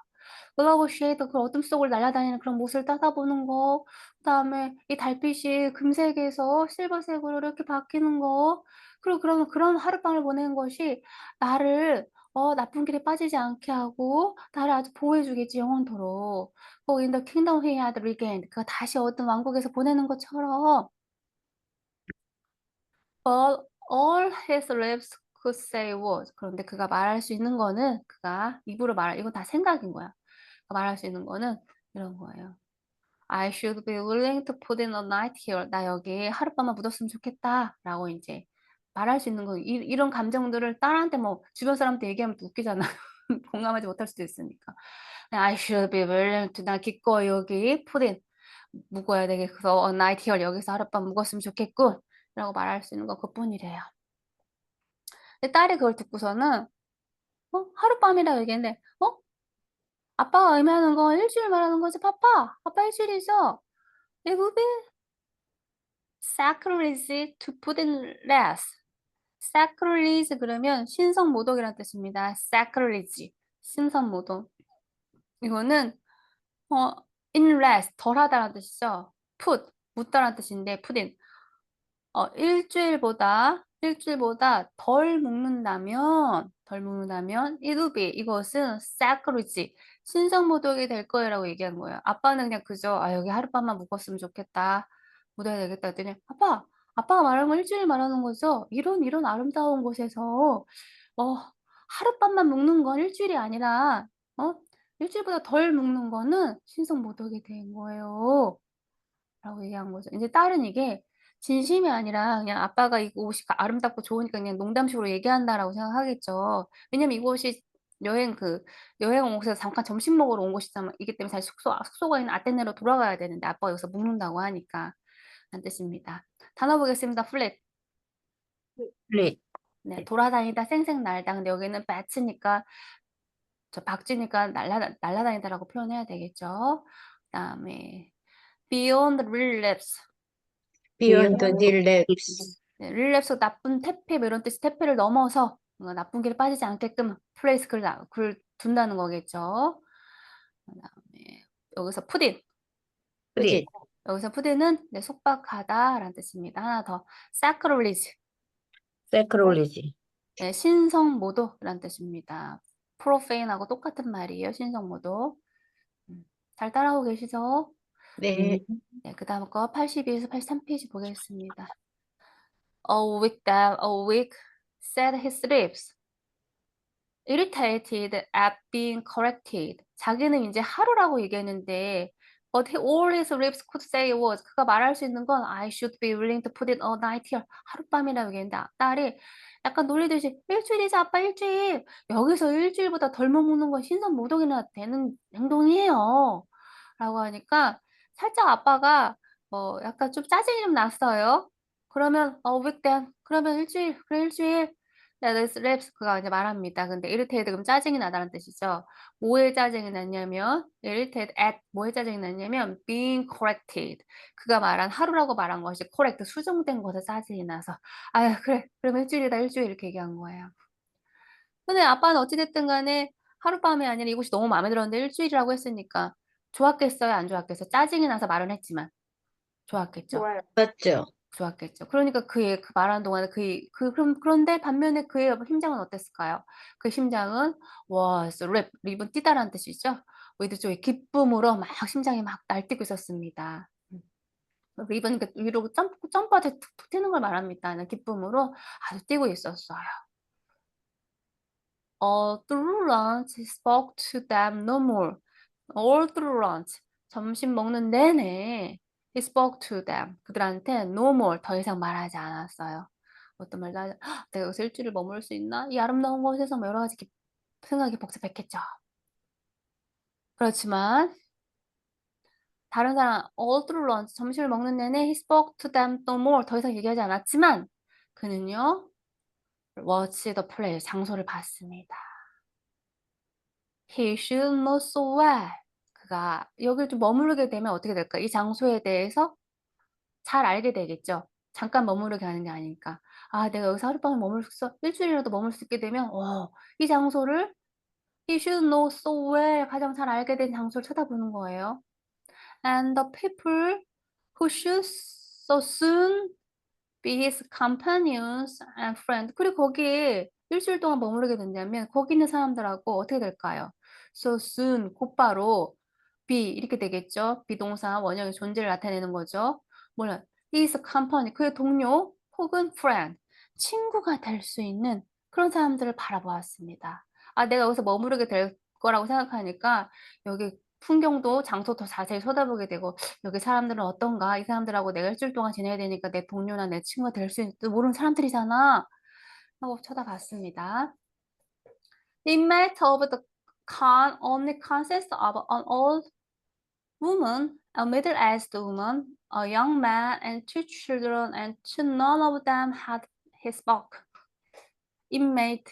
글로벌 쉐이더, 그 어둠 속을 날아다니는 그런 모습을 따라보는 거. 그다음에 이 달빛이 금색에서 실버색으로 이렇게 바뀌는 거. 그리고 그런 하룻밤을 보내는 것이 나를 나쁜 길에 빠지지 않게 하고 나를 아주 보호해 주겠지, 영원토록. In the kingdom he had regained, 그가 다시 얻은 왕국에서 보내는 것처럼. But all his lips could say was, 그런데 그가 말할 수 있는 거는, 그가 입으로 이건 다 생각인 거야. 말할 수 있는 거는 이런 거예요. I should be willing to put in a night here. 나 여기 하룻밤만 묻었으면 좋겠다. 라고 이제 말할 수 있는 거. 이런 감정들을 딸한테, 뭐 주변 사람한테 얘기하면 또 웃기잖아. 공감하지 못할 수도 있으니까. I should be willing to, 나 기꺼이 여기 put in, 묵어야 되겠어. a night here. 여기서 하룻밤 묵었으면 좋겠군. 라고 말할 수 있는 거 그뿐이래요. 근데 딸이 그걸 듣고서는 하룻밤이라고 얘기했는데 아빠가 의미하는 건 일주일 말하는 거지, 파파? 아빠 일주일이죠? It would be sacrilege to put in less. sacrilege 그러면 신성모독이라는 뜻입니다. sacrilege, 신성모독. 이거는 in less, 덜하다라는 뜻이죠. put, 묻다라는 뜻인데 put in. 일주일보다 일주일보다 덜 묵는다면 it will be 이것은 sacrilege 신성모독이 될 거라고 얘기한 거예요. 아빠는 그냥 그저 여기 하룻밤만 묵었으면 좋겠다. 묵어야 되겠다 했더니 아빠가 말하는 건 일주일 말하는 거죠. 이런 아름다운 곳에서 어 하룻밤만 묵는 건 일주일이 아니라 일주일보다 덜 묵는 거는 신성모독이 된 거예요. 라고 얘기한 거죠. 이제 딸은 이게 진심이 아니라 그냥 아빠가 이곳이 아름답고 좋으니까 그냥 농담식으로 얘기한다라고 생각하겠죠. 왜냐면 이곳이 여행 온 곳에서 잠깐 점심 먹으러 온 곳이기 때문에 다시 숙소가 있는 아테네로 돌아가야 되는데 아빠가 여기서 묵는다고 하니까 라는 뜻입니다. 단어 보겠습니다. 플랫. 플랫, 네, 돌아다니다 쌩쌩 날다. 근데 여기는 배츠니까 박쥐니까 날아다니다라고 표현해야 되겠죠. 그다음에 beyond relapse. beyond the relapse, 네, relapse 나쁜 태폐 뭐 이런 뜻이 태폐를 넘어서 나쁜 길에 빠지지 않게끔 place 글 둔다는 거겠죠. 그다음에 여기서 put it. 플랫, 여기서 put it은 네, 속박하다라는 뜻입니다. 하나 더 sacrilege. sacrilege, 네, 신성모독이라는 뜻입니다. profane하고 똑같은 말이에요. 신성모독. 잘 따라오고 계시죠? 네, 네, 그 다음 거 82에서 83페이지 보겠습니다. A week said his lips. irritated at being corrected. 자기는 이제 하루라고 얘기했는데 but all his lips could say was 그가 말할 수 있는 건 I should be willing to put it a night here. 하룻밤이라고 얘기했는데 딸이 약간 놀리듯이 일주일이지 아빠 일주일. 여기서 일주일보다 덜 머무는 건 신선모독이나 되는 행동이에요. 라고 하니까 살짝 아빠가 약간 좀 짜증이 좀 났어요. 그러면 week then 그러면 일주일 그래 일주일 랩스 그가 이제 말합니다. 근데 irritated 그럼 짜증이 나다는 뜻이죠. 뭐에 짜증이 났냐면 irritated at 뭐에 짜증이 났냐면 being corrected 그가 말한 하루라고 말한 것이 correct 수정된 것에 짜증이 나서 아유 그래 그럼 일주일이다 일주일 이렇게 얘기한 거예요. 근데 아빠는 어찌됐든 간에 하룻밤이 아니라 이곳이 너무 마음에 들었는데 일주일이라고 했으니까 좋았겠어요 안 좋았겠어요? 짜증이 나서 말은 했지만 좋았겠죠. 좋아요. 맞죠? 좋았겠죠. 그러니까 그의 그 말하는 동안에 그런데 반면에 그의 심장은 어땠을까요? 그 심장은 was 립은 뛰다라는 뜻이죠. with joy 기쁨으로 막 심장이 막 날뛰고 있었습니다. 립은 그 위로 점프하듯이 툭툭 튀는 걸 말합니다. 기쁨으로 아주 뛰고 있었어요. through lunch he spoke to them no more. all through lunch 점심 먹는 내내 he spoke to them 그들한테 no more 더 이상 말하지 않았어요. 어떤 말도 하지 내가 여기서 일주일을 머물 수 있나? 이 아름다운 곳에서 뭐 여러 가지 생각이 복잡했겠죠. 그렇지만 다른 사람 all through lunch 점심을 먹는 내내 he spoke to them no more 더 이상 얘기하지 않았지만 그는요 watch the play 장소를 봤습니다. He should know so well. 그가 여기를 좀 머무르게 되면 어떻게 될까? 이 장소에 대해서 잘 알게 되겠죠. 잠깐 머무르게 하는 게 아니니까. 내가 여기서 하룻밤을 머물 수 있어? 일주일이라도 머물 수 있게 되면 이 장소를 he should know so well 가장 잘 알게 된 장소를 쳐다보는 거예요. And the people who should so soon be his companions and friends. 그리고 거기에 일주일 동안 머무르게 된다면 거기 있는 사람들하고 어떻게 될까요? So soon, 곧바로 be 이렇게 되겠죠. 비동사 원형의 존재를 나타내는 거죠. 몰라. his company, 그의 동료 혹은 friend, 친구가 될 수 있는 그런 사람들을 바라보았습니다. 내가 여기서 머무르게 될 거라고 생각하니까 여기 풍경도 장소 더 자세히 쳐다보게 되고 여기 사람들은 어떤가? 이 사람들하고 내가 일주일 동안 지내야 되니까 내 동료나 내 친구가 될 수 있는 모르는 사람들이잖아. 하고 쳐다봤습니다. The inmate of the con only consists of an old woman, a middle-aged woman, a young man, and two children, and to none of them had his book. inmate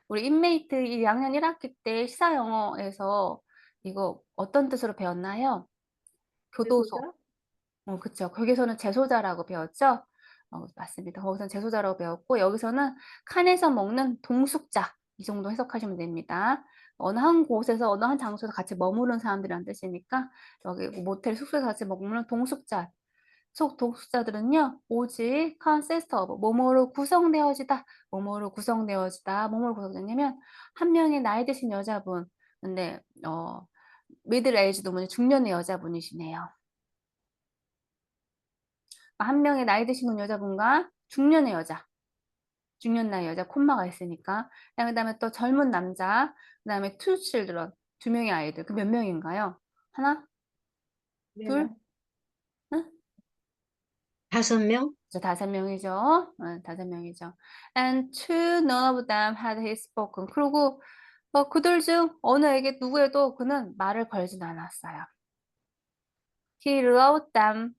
우리 인메이트 2학년 1학기 때 시사 영어에서 이거 어떤 뜻으로 배웠나요? 교도소. 그쵸. 거기서는 재소자라고 배웠죠? 맞습니다. 거기서는 재소자라고 배웠고, 여기서는 칸에서 먹는 동숙자. 이 정도 해석하시면 됩니다. 어느 한 곳에서, 어느 한 장소에서 같이 머무른 사람들이라는 뜻이니까, 여기 모텔 숙소에서 같이 머무는 동숙자. 동사들은요, 오직 consist of, 뭐뭐로 구성되어지다, 뭐뭐로 구성되어지다, 뭐뭐로 구성되냐면, 한 명의 나이 드신 여자분, 근데, 미들 에이지 도문이 중년의 여자분이시네요. 한 명의 나이 드신 여자분과 중년의 여자, 중년 나이 여자, 콤마가 있으니까. 그 다음에 또 젊은 남자, 그 다음에 two children, 두 명의 아이들. 그 몇 명인가요? 하나? 둘? 네. 응? 5명? 저 5명이죠. 응, 5명이죠. And to none of them had he spoken. 그리고 그들 중 어느에게 누구에도 그는 말을 걸진 않았어요. He loved them.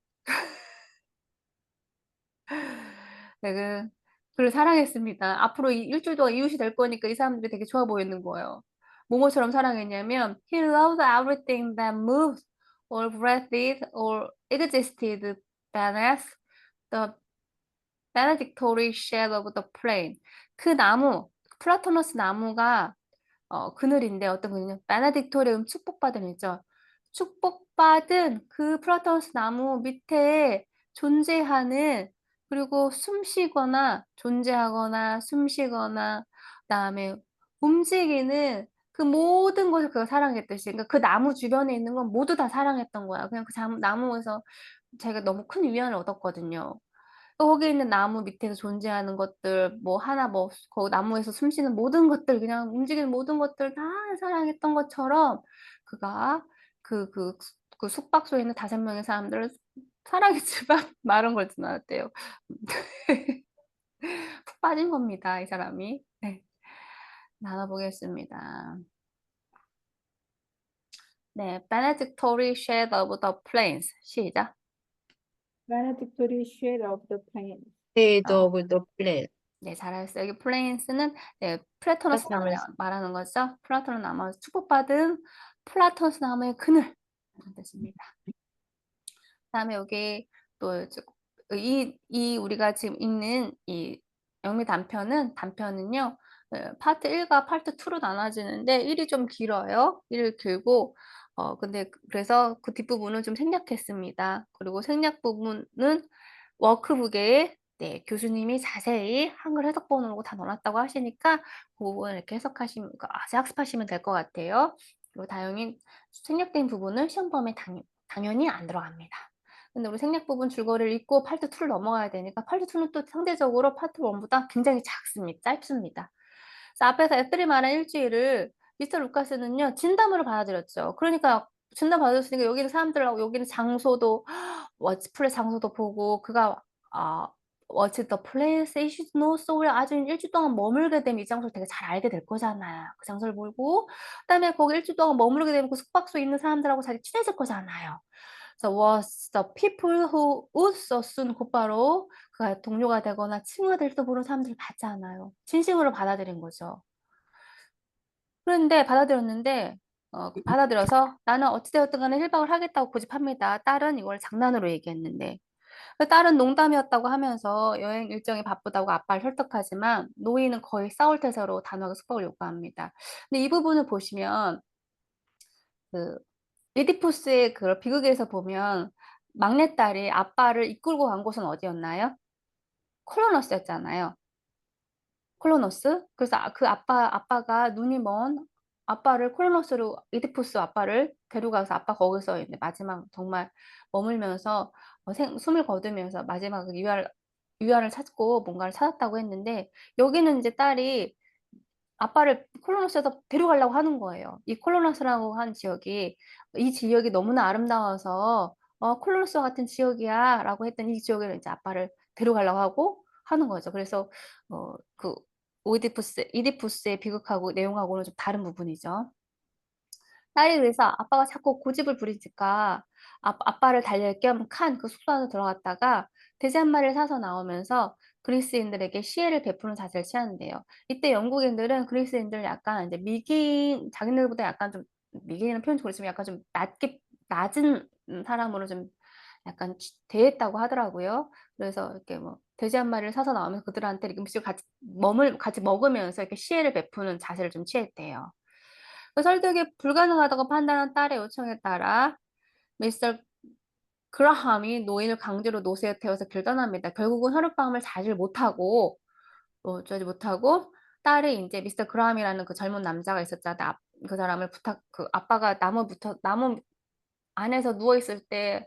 네, 그를 사랑했습니다. 앞으로 일주일 동안 이웃이 될 거니까 이 사람들이 되게 좋아 보이는 거예요. 뭐뭐처럼 사랑했냐면 He loved everything that moved or breathed or existed beneath the benedictory shade of the plain. 그 나무, 플라토너스 나무가 그늘인데 어떤 그늘이냐? 베네딕토리움 축복받은 있죠. 축복받은 그 플라토너스 나무 밑에 존재하는 그리고 숨쉬거나 존재하거나 숨쉬거나 그다음에 움직이는 그 모든 것을 그가 사랑했듯이 그러니까 그 나무 주변에 있는 건 모두 다 사랑했던 거야. 그냥 그 나무에서 제가 너무 큰 위안을 얻었거든요. 거기 있는 나무 밑에서 존재하는 것들, 뭐 하나 뭐 그 나무에서 숨쉬는 모든 것들, 그냥 움직이는 모든 것들 다 사랑했던 것처럼 그가 그 숙박소에 있는 5명의 사람들을 사랑했지만 말은 걸진 않았대요. 푹 빠진 겁니다, 이 사람이. 네. 나눠보겠습니다. 네, benedictory shade of the plains. 시작. Benedictory shade of the plain. Shade 어, of the plain. 네, 잘하셨어요. 여기 플레인스는 네, 플라토너스 나무를 플라토너스. 말하는 거죠. 플라토너스 나무, 축복받은 플라토너스 나무의 그늘 이런 뜻입니다. 그다음에 여기 또 이 우리가 지금 읽는 이 영미 단편은요. 파트 1과 파트 2로 나눠지는데 1이 좀 길어요. 1이 길고 근데 그래서 그 뒷부분은 좀 생략했습니다. 그리고 생략 부분은 워크북에 네, 교수님이 자세히 한글 해석본으로 다 넣어놨다고 하시니까 그 부분 이렇게 학습하시면 될 것 같아요. 그리고 당연히 생략된 부분은 시험범에 당연히 안 들어갑니다. 근데 우리 생략 부분 줄거리를 읽고 파트 2를 넘어가야 되니까 파트 2는 또 상대적으로 파트 1보다 굉장히 짧습니다. 그래서 앞에서 애들이 말한 일주일을 미스터 루카스는요 진담으로 받아들였죠. 그러니까 진담 받아들였으니까 여기는 사람들하고 여기는 장소도 워치플레이 장소도 보고 그가 What's the place? It should know so를 아주 일주일 동안 머물게 되면 이 장소를 되게 잘 알게 될 거잖아요. 그 장소를 보고 그다음에 거기 일주일 동안 머무르게 되면 그 숙박소에 있는 사람들하고 자기 친해질 거잖아요. So was the people who would so soon 곧바로 그가 동료가 되거나 친구가 될지도 모르는 사람들을 봤잖아요. 진심으로 받아들인 거죠. 그런데 받아들여서 나는 어찌되었든 간에 1박을 하겠다고 고집합니다. 딸은 이걸 장난으로 얘기했는데 딸은 농담이었다고 하면서 여행 일정이 바쁘다고 아빠를 설득하지만 노이는 거의 싸울 태세로 단호하게 숙박을 요구합니다. 근데 이 부분을 보시면 그 이디푸스의 그 비극에서 보면 막내딸이 아빠를 이끌고 간 곳은 어디였나요? 콜로너스였잖아요. 콜로너스. 그래서 그 아빠가 눈이 먼 아빠를 콜로너스로 이디푸스 아빠를 데려가서 아빠 거기서 이제 마지막 정말 머물면서 숨을 거두면서 마지막 유아를 찾고 뭔가를 찾았다고 했는데 여기는 이제 딸이 아빠를 콜로너스에서 데려가려고 하는 거예요. 이 콜로너스라고 하는 지역이 이 지역이 너무나 아름다워서 콜로너스와 같은 지역이야 라고 했더니 이 지역에 이제 아빠를 데려가려고 하고 하는 거죠. 그래서 그 이디푸스의 비극하고 내용하고는 좀 다른 부분이죠. 딸이 그래서 아빠가 자꾸 고집을 부리니까 아빠를 달랠 겸 칸 그 숙소 안에 들어갔다가 돼지 한 마리를 사서 나오면서 그리스인들에게 시혜를 베푸는 자세를 취하는데요. 이때 영국인들은 그리스인들 약간 이제 자기들보다 약간 좀 미개인은 표현 그렇지만 약간 좀 낮은 사람으로 좀 약간 대했다고 하더라고요. 그래서 이렇게 뭐 돼지 한 마리를 사서 나오면서 그들한테 이렇게 음식을 같이 먹으면서 이렇게 시혜를 베푸는 자세를 좀 취했대요. 설득이 불가능하다고 판단한 딸의 요청에 따라 미스터 그라함이 노인을 강제로 노새에 태워서 길 떠납니다. 결국은 하룻밤을 자질 못하고 자지 못하고 딸이 이제 미스터 그라함이라는 그 젊은 남자가 있었잖아. 그 사람을 그 아빠가 나무 안에서 누워 있을 때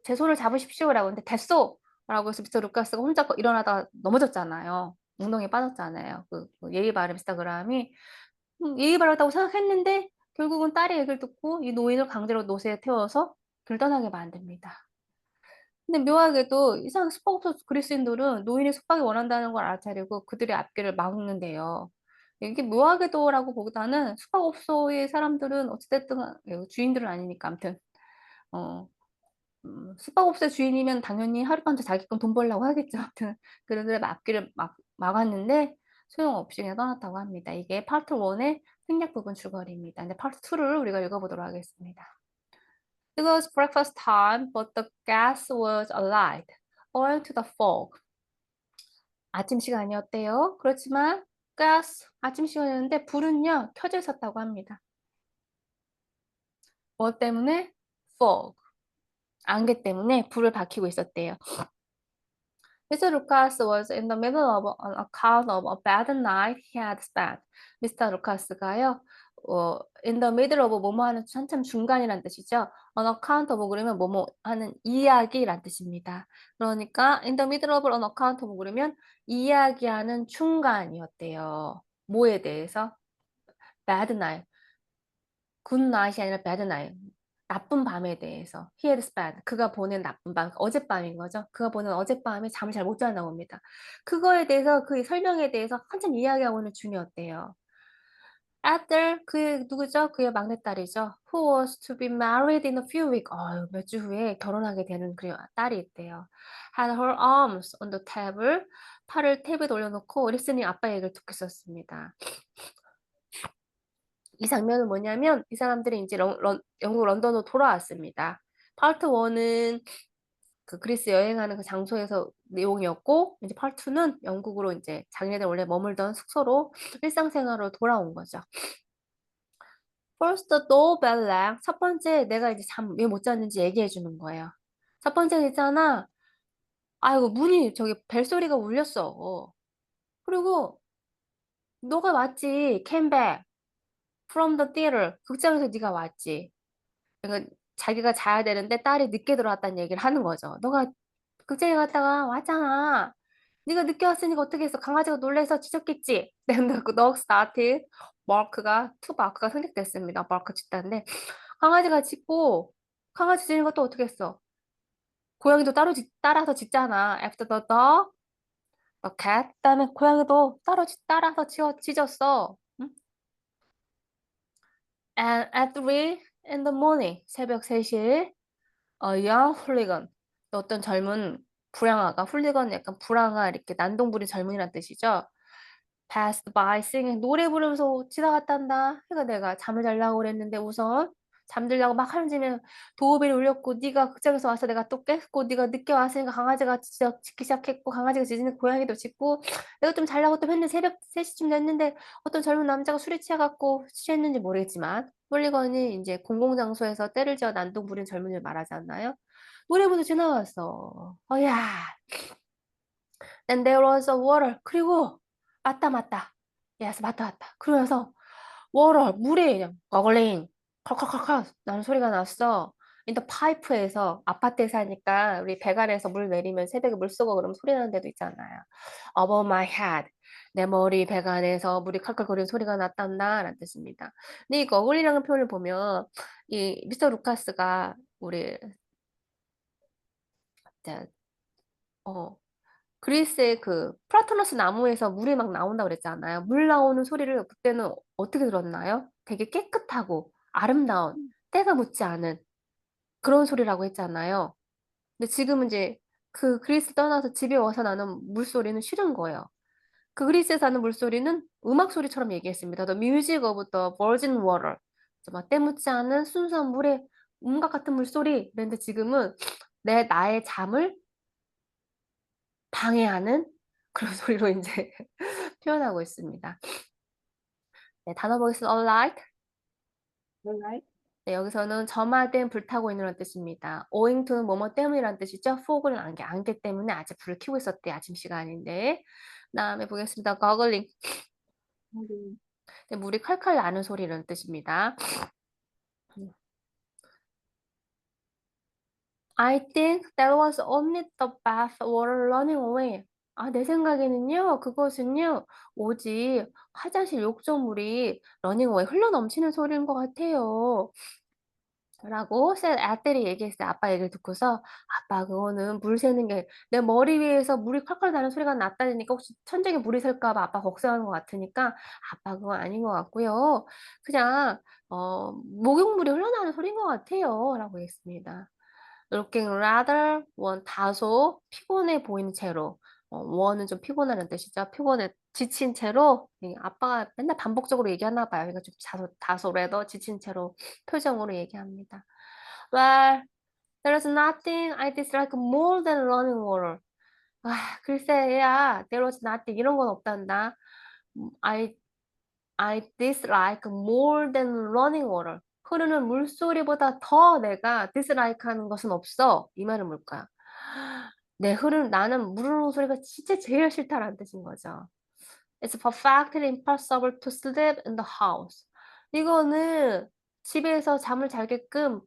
제 손을 잡으십시오라고 근데 됐어 라고 해서 미스터 루카스가 혼자 일어나다가 넘어졌잖아요. 웅덩이에 빠졌잖아요. 그 예의 바른 미스터 그라함이 예의 바르다고 생각했는데 결국은 딸의 얘기를 듣고 이 노인을 강제로 노새에 태워서 길 떠나게 만듭니다. 근데 묘하게도 이상 숙박업소 그리스인들은 노인이 숙박이 원한다는 걸 알아차리고 그들의 앞길을 막는데요. 이게 묘하게도라고 보기보다는 숙박업소의 사람들은 어찌됐든 주인들은 아니니까 아무튼 어, 숙박업소의 주인이면 당연히 하룻밤 더 자기끔 돈 벌려고 하겠죠. 아무튼 그들의 앞길을 막았는데 소용없이 그냥 떠났다고 합니다. 이게 파트 1의 생략 부분 줄거리입니다. 근데 파트 2를 우리가 읽어보도록 하겠습니다. It was breakfast time, but the gas was alight, owing to the fog. 아침 시간이었대요. 그렇지만 아침 시간이었는데 불은요 켜져 있었다고 합니다. 뭐 때문에? fog. 안개 때문에 불을 밝히고 있었대요. Mr. Lucas was in the middle of an account of a bad night he had spent. 미스터 루카스가요, in the middle of 뭐뭐 하는 한참 중간이란 뜻이죠. On account of 그러면 뭐뭐 하는 이야기란 뜻입니다. 그러니까 in the middle of an account of 그러면 이야기하는 중간이었대요. 뭐에 대해서? bad night. good night이 아니라 bad night. 나쁜 밤에 대해서 he had spent 그가 보낸 나쁜 밤 어젯밤인 거죠. 그가 보낸 어젯밤에 잠을 잘 못 잤나 봅니다. 그거에 대해서 그 설명에 대해서 한참 이야기하고 있는 중이었대요. After 그 누구죠? 그의 막내딸이죠. Who was to be married in a few weeks. 몇 주 후에 결혼하게 되는 그 딸이 있대요. Had her arms on the table. 팔을 테이블에 올려놓고 리스닝 아빠 얘기를 듣고 있었습니다. 이 장면은 뭐냐면 이 사람들이 이제 영국 런던으로 돌아왔습니다. 파트 1은 그 그리스 여행하는 그 장소에서 내용이었고 이제 파트 2는 영국으로 이제 자기네들 원래 머물던 숙소로 일상생활로 돌아온 거죠. First the doorbell rang. 첫 번째 내가 이제 잠 왜 못 잤는지 얘기해 주는 거예요. 첫 번째는 있잖아. 아이고 문이 저기 벨소리가 울렸어. 그리고 너가 왔지. Came back from the theater. 극장에서 네가 왔지. 그러니까 자기가 자야 되는데 딸이 늦게 들어왔다는 얘기를 하는 거죠. 너가 극장에 갔다가 왔잖아. 네가 늦게 왔으니까 어떻게 했어? 강아지가 놀라서 짖었겠지. Then the dog started. 마크가 선택됐습니다. 마크 짖다는데 강아지가 짖고 강아지 짖는 것도 어떻게 했어? 고양이도 따라서 짖잖아. After the dog, the cat. 그다음에 고양이도 따라서 짖었어. 응? And at 3 in the morning, 새벽 3시에 young hooligan, 어떤 젊은 불량아가, 훌리건 약간 불황아 이렇게 난동부린 젊은이란 뜻이죠. passed by singing, 노래 부르면서 지나갔단다. 그러니까 내가 잠을 자려고 그랬는데 우선 잠들려고 막 하는 중에 도어벨이 울렸고 네가 극장에서 와서 내가 또 깼고 네가 늦게 왔으니까 강아지가 짖기 시작했고 강아지가 짖으니까 고양이도 짖고 내가 좀 자려고 또 했는데 새벽 3시쯤 됐는데 어떤 젊은 남자가 술에 취해갖고 취했는지 모르겠지만 홀리건이 이제 공공장소에서 때를 지어 난동 부린 젊은이를 말하지 않나요? 노래 부르고 지나갔어. 야. And there was a water. 그리고 맞다. Yes, 맞다. 그러면서 water, 물에 그냥 거글링 컬컬컬컬 나는 소리가 났어. In the pipe에서 아파트에 사니까 우리 배관에서 물 내리면 새벽에 물 쏘고 그러면 소리 나는 데도 있잖아요. Above my head. 내 머리 배관에서 물이 칼칼거리는 소리가 났단다 라는 뜻입니다. 근데 이 거글이라는 표현을 보면 이 미스터 루카스가 우리 자, 그리스의 그 프라토너스 나무에서 물이 막 나온다고 그랬잖아요. 물 나오는 소리를 그때는 어떻게 들었나요? 되게 깨끗하고 아름다운 때가 묻지 않은 그런 소리라고 했잖아요. 근데 지금은 이제 그 그리스 떠나서 집에 와서 나는 물소리는 싫은 거예요. 그 그리스에 사는 물소리는 음악 소리처럼 얘기했습니다. The music of the virgin water. 정말 때 묻지 않은 순수한 물의 음각 같은 물소리. 그런데 지금은 나의 잠을 방해하는 그런 소리로 이제 표현하고 있습니다. 네, 단어 보겠습니다. alright. All right. 네, 여기서는 점화된 불타고 있는 뜻입니다. owing to는 뭐뭐 때문이라는 뜻이죠. fog은 안개 때문에 아직 불을 켜고 있었대. 아침 시간인데. 다음에 보겠습니다. goggling. 네, 물이 칼칼 나는 소리라는 뜻입니다. I think that was only the bath water running away. 아, 내 생각에는요, 그것은요, 오직 화장실 욕조물이 running away, 흘러넘치는 소리인 것 같아요. 라고 아들이 얘기했어요. 아빠 얘기를 듣고서, 아빠, 그거는 물 새는 게, 내 머리 위에서 물이 콸콸 나는 소리가 났다니까, 혹시 천장에 물이 셀까봐 아빠 걱정하는 것 같으니까, 아빠, 그건 아닌 것 같고요. 그냥, 목욕물이 흘러나는 소리인 것 같아요. 라고 했습니다. looking rather 다소 피곤해 보이는 채로 원은 좀 피곤하는 뜻이죠. 피곤해 지친 채로 아빠가 맨날 반복적으로 얘기하나 봐요. 그러니까 좀 다소 rather 지친 채로 표정으로 얘기합니다. Well, there's nothing I dislike more than running water. 아, 글쎄, 얘야, there was nothing 이런 건 없단다. I dislike more than running water. 흐르는 물소리보다 더 내가 dislike 하는 것은 없어. 이 말은 뭘까요? 나는 물 흐르는 소리가 진짜 제일 싫다라는 뜻인 거죠. It's perfectly impossible to sleep in the house. 이거는 집에서 잠을 잘게끔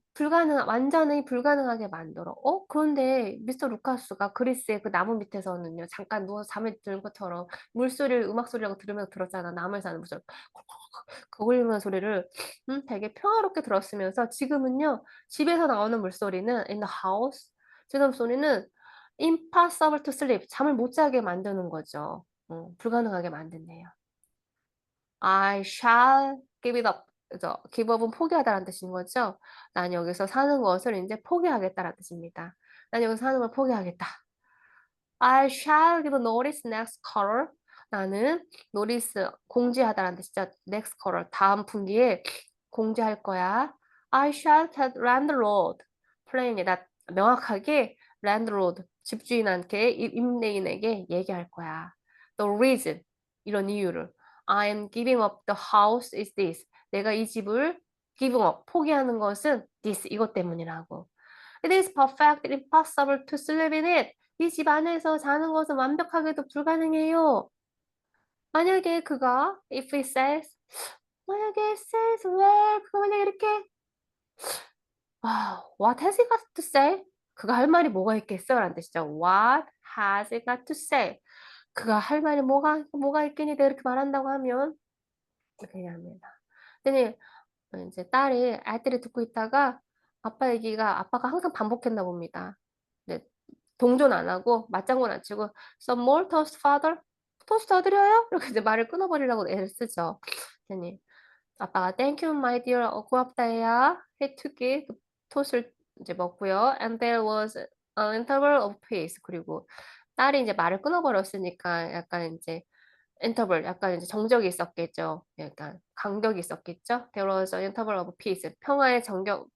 완전히 불가능하게 만들어. 그런데 미스터 루카스가 그리스의 그 나무 밑에서는요, 잠깐 누워서 잠에 드는 것처럼 물소리를 음악 소리라고 들으면서 들었잖아. 나무에서 하는 물소리. 그 울리는 소리를 되게 평화롭게 들었으면서 지금은요, 집에서 나오는 물소리는 in the house. 지금 소리는 impossible to sleep. 잠을 못 자게 만드는 거죠. 불가능하게 만든대요. I shall give it up. 그죠? give up은 포기하다라는 뜻인 거죠. 난 여기서 사는 것을 이제 포기하겠다라는 뜻입니다. 난 여기서 사는 걸 포기하겠다. I shall give notice next quarter. 나는 notice 공지하다라는 뜻이죠. next quarter 다음 분기에 공지할 거야. I shall tell landlord plainly 나 명확하게 landlord 집주인한테 임대인에게 얘기할 거야. The reason 이런 이유를 I am giving up the house is this. 내가 이 집을 giving up 포기하는 것은 this 이것 때문이라고. It is perfectly impossible to sleep in it. 이 집 안에서 자는 것은 완벽하게도 불가능해요. 만약에 그가 if it says 만약에 it says well 그가 만약에 이렇게 what has he got to say? 그가 할 말이 뭐가 있겠어? 라는 뜻이죠. What has he got to say? 그가 할 말이 뭐가 있겠니? 내가 이렇게 말한다고 하면 이렇게 얘기합니다. 근데 이제 아들이 듣고 있다가 아빠가 항상 반복했나 봅니다. 네, 동조는 안 하고 맞장구는 안 치고 some more toast father? 토스트 더 드려요? 이렇게 이제 말을 끊어버리려고 애를 쓰죠. 그랬더니 아빠가 thank you my dear 고맙다 얘야 he took it 그 토스트를 이제 먹고요. and there was an interval of peace 그리고 딸이 이제 말을 끊어버렸으니까 약간 이제 인터벌 약간 이제 정적이 있었겠죠. 약간 간격이 있었겠죠. There was an interval of peace.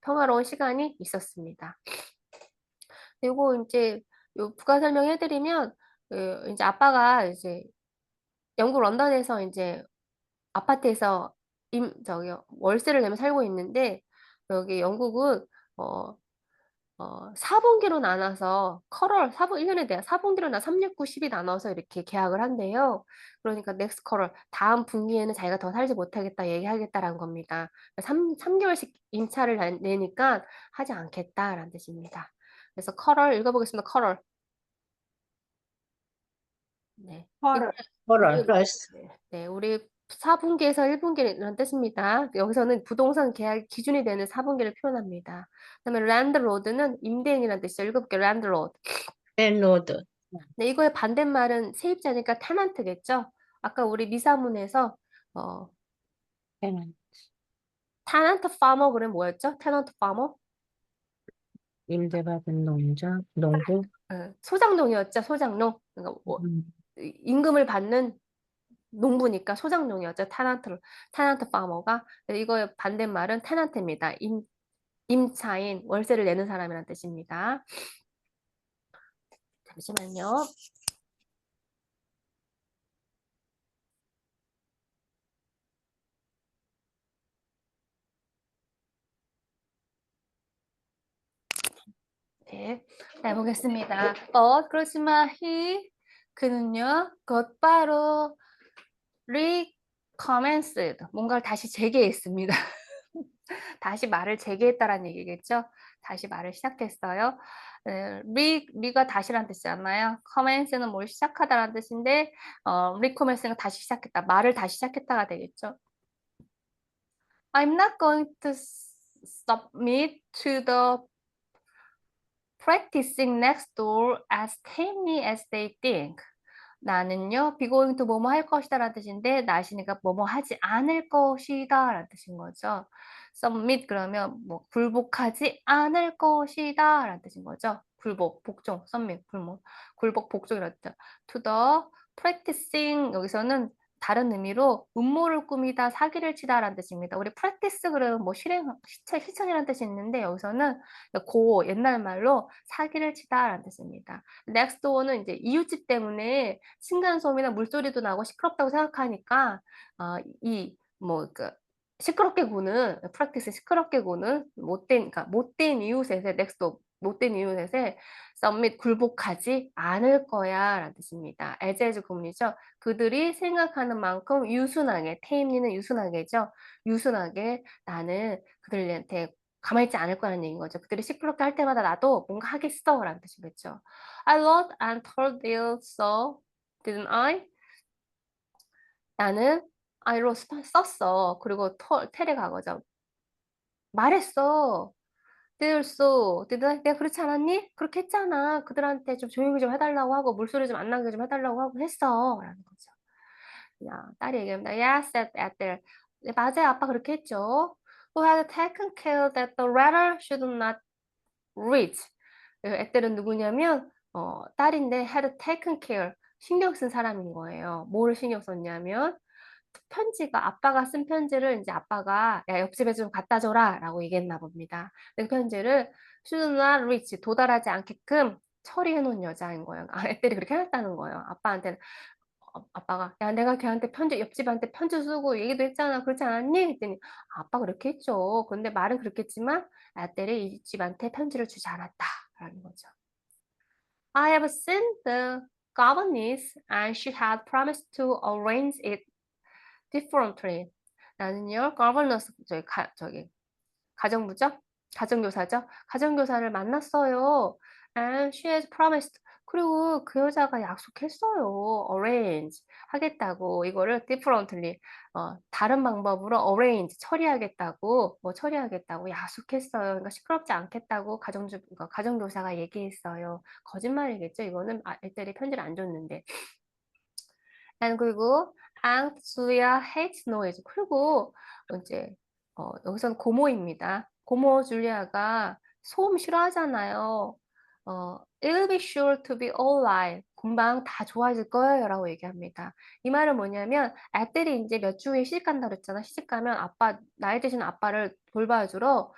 평화로운 시간이 있었습니다. 그리고 이제 요 부가 설명해드리면 이제 아빠가 이제 영국 런던에서 이제 아파트에서 월세를 내며 살고 있는데 여기 영국은 어, 4분기로 나눠서 1년에 대한 4분기로 3, 6, 9, 10이 나눠서 이렇게 계약을 한대요. 그러니까 next quarter, 다음 분기에는 자기가 더 살지 못하겠다 얘기하겠다라는 겁니다. 3개월씩 임차를 내니까 하지 않겠다라는 뜻입니다. 그래서 quarter 읽어보겠습니다. quarter. 네. Horror. 플러스 네, 우리 4분기에서 1분기라는 뜻입니다. 여기서는 부동산 계약 기준이 되는 4분기를 표현합니다. 그다음에 landlord는 임대인이라는 뜻이죠. 읽어볼게요. landlord. 랜로드 네, 이거의 반대말은 세입자니까 테넌트겠죠? 아까 우리 미사문에서 어, 테넌트 파머 그러면 뭐였죠? 테넌트 파머? 임대받은 농부 소장농이었죠. 소장농. 그러니까 음, 임금을 받는 농부니까 소장농이었죠. 테넌트 파머가. 이거의 반대말은 테넌트입니다. 임차인, 월세를 내는 사람이라는 뜻입니다. 잠시만요. 네, 자, 보겠습니다. But 그렇지만 그는요 곧바로 recommenced 뭔가를 다시 재개했습니다. 다시 말을 재개했다라는 얘기겠죠. 다시 말을 시작했어요. 리가 다시란 뜻이잖아요. commence는 뭘 시작하다라는 뜻인데 recommence는 다시 시작했다. 말을 다시 시작했다가 되겠죠. I'm not going to submit to the practicing next door as tamely as they think. 나는요, be going to 뭐뭐 할 것이다 라는 뜻인데, 나시니까 뭐뭐 하지 않을 것이다 라는 뜻인 거죠. submit 그러면 뭐 굴복하지 않을 것이다 라는 뜻인 거죠. 굴복, 복종, submit, 굴복, 복종이라는 뜻. to the practicing 여기서는 다른 의미로 음모를 꾸미다, 사기를 치다라는 뜻입니다. 우리 practice 그러면 뭐 실천이라는 뜻이 있는데 여기서는 옛날 말로 사기를 치다라는 뜻입니다. next door는 이제 이웃집 때문에 층간소음이나 물소리도 나고 시끄럽다고 생각하니까 그 시끄럽게 구는 practice 시끄럽게 구는 못된 이웃에 next door 못된 이웃에 submit 굴복하지 않을 거야 라는 뜻입니다. as 구문이죠. 그들이 생각하는 만큼 유순하게 tame는 유순하게죠. 유순하게 나는 그들한테 가만히 있지 않을 거라는 얘기인 거죠. 그들이 시끄럽게 할 때마다 나도 뭔가 하겠어 라는 뜻이겠죠. I wrote and told you so, didn't I? 나는 I wrote 썼어. 그리고 tell에 과거죠. 말했어. Did so, did I? 내가 그렇지 않았니? 그렇게 했잖아. 그들한테 좀 조용히 좀 해달라고 하고 물소리 좀 안 나게 좀 해달라고 하고 했어. 라는 거죠. 야, 딸이 얘기합니다. Yes, said Ethel. 네, 맞아요. 아빠 그렇게 했죠. Who had taken care that the letter should not reach. 에텔은 누구냐면 딸인데 had taken care. 신경 쓴 사람인 거예요. 뭐를 신경 썼냐면 편지가 아빠가 쓴 편지를 이제 아빠가 야 옆집에 좀 갖다 줘라 라고 얘기했나 봅니다. 그 편지를 should not reach 도달하지 않게끔 처리해 놓은 여자인 거예요. 애들이 그렇게 해놨다는 거예요. 아빠한테는 아빠가 야 내가 걔한테 옆집한테 편지 쓰고 얘기도 했잖아 그렇지 않았니? 했더니 아빠 그렇게 했죠. 그런데 말은 그렇겠지만 애들이 이 집한테 편지를 주지 않았다 라는 거죠. I have seen the governess and she had promised to arrange it differently. 나는요, governess 저기 가정부죠? 가정교사죠? 가정교사를 만났어요. And she has promised. 그리고 그 여자가 약속했어요. arrange 하겠다고 이거를 differently 다른 방법으로 arrange 처리하겠다고 처리하겠다고 약속했어요. 그러니까 시끄럽지 않겠다고 가정교사가 얘기했어요. 거짓말이겠죠. 이거는 애들이 편지를 안 줬는데. 그리고 Aunt Julia hates noise. 그리고 이제 여기서는 고모입니다. 고모 줄리아가 소음 싫어하잖아요. It'll be sure to be all right. 금방 다 좋아질 거예요. 라고 얘기합니다. 이 말은 뭐냐면 애들이 이제 몇 주 후에 시집 간다 그랬잖아. 시집 가면 나이 드신 아빠를 돌봐주러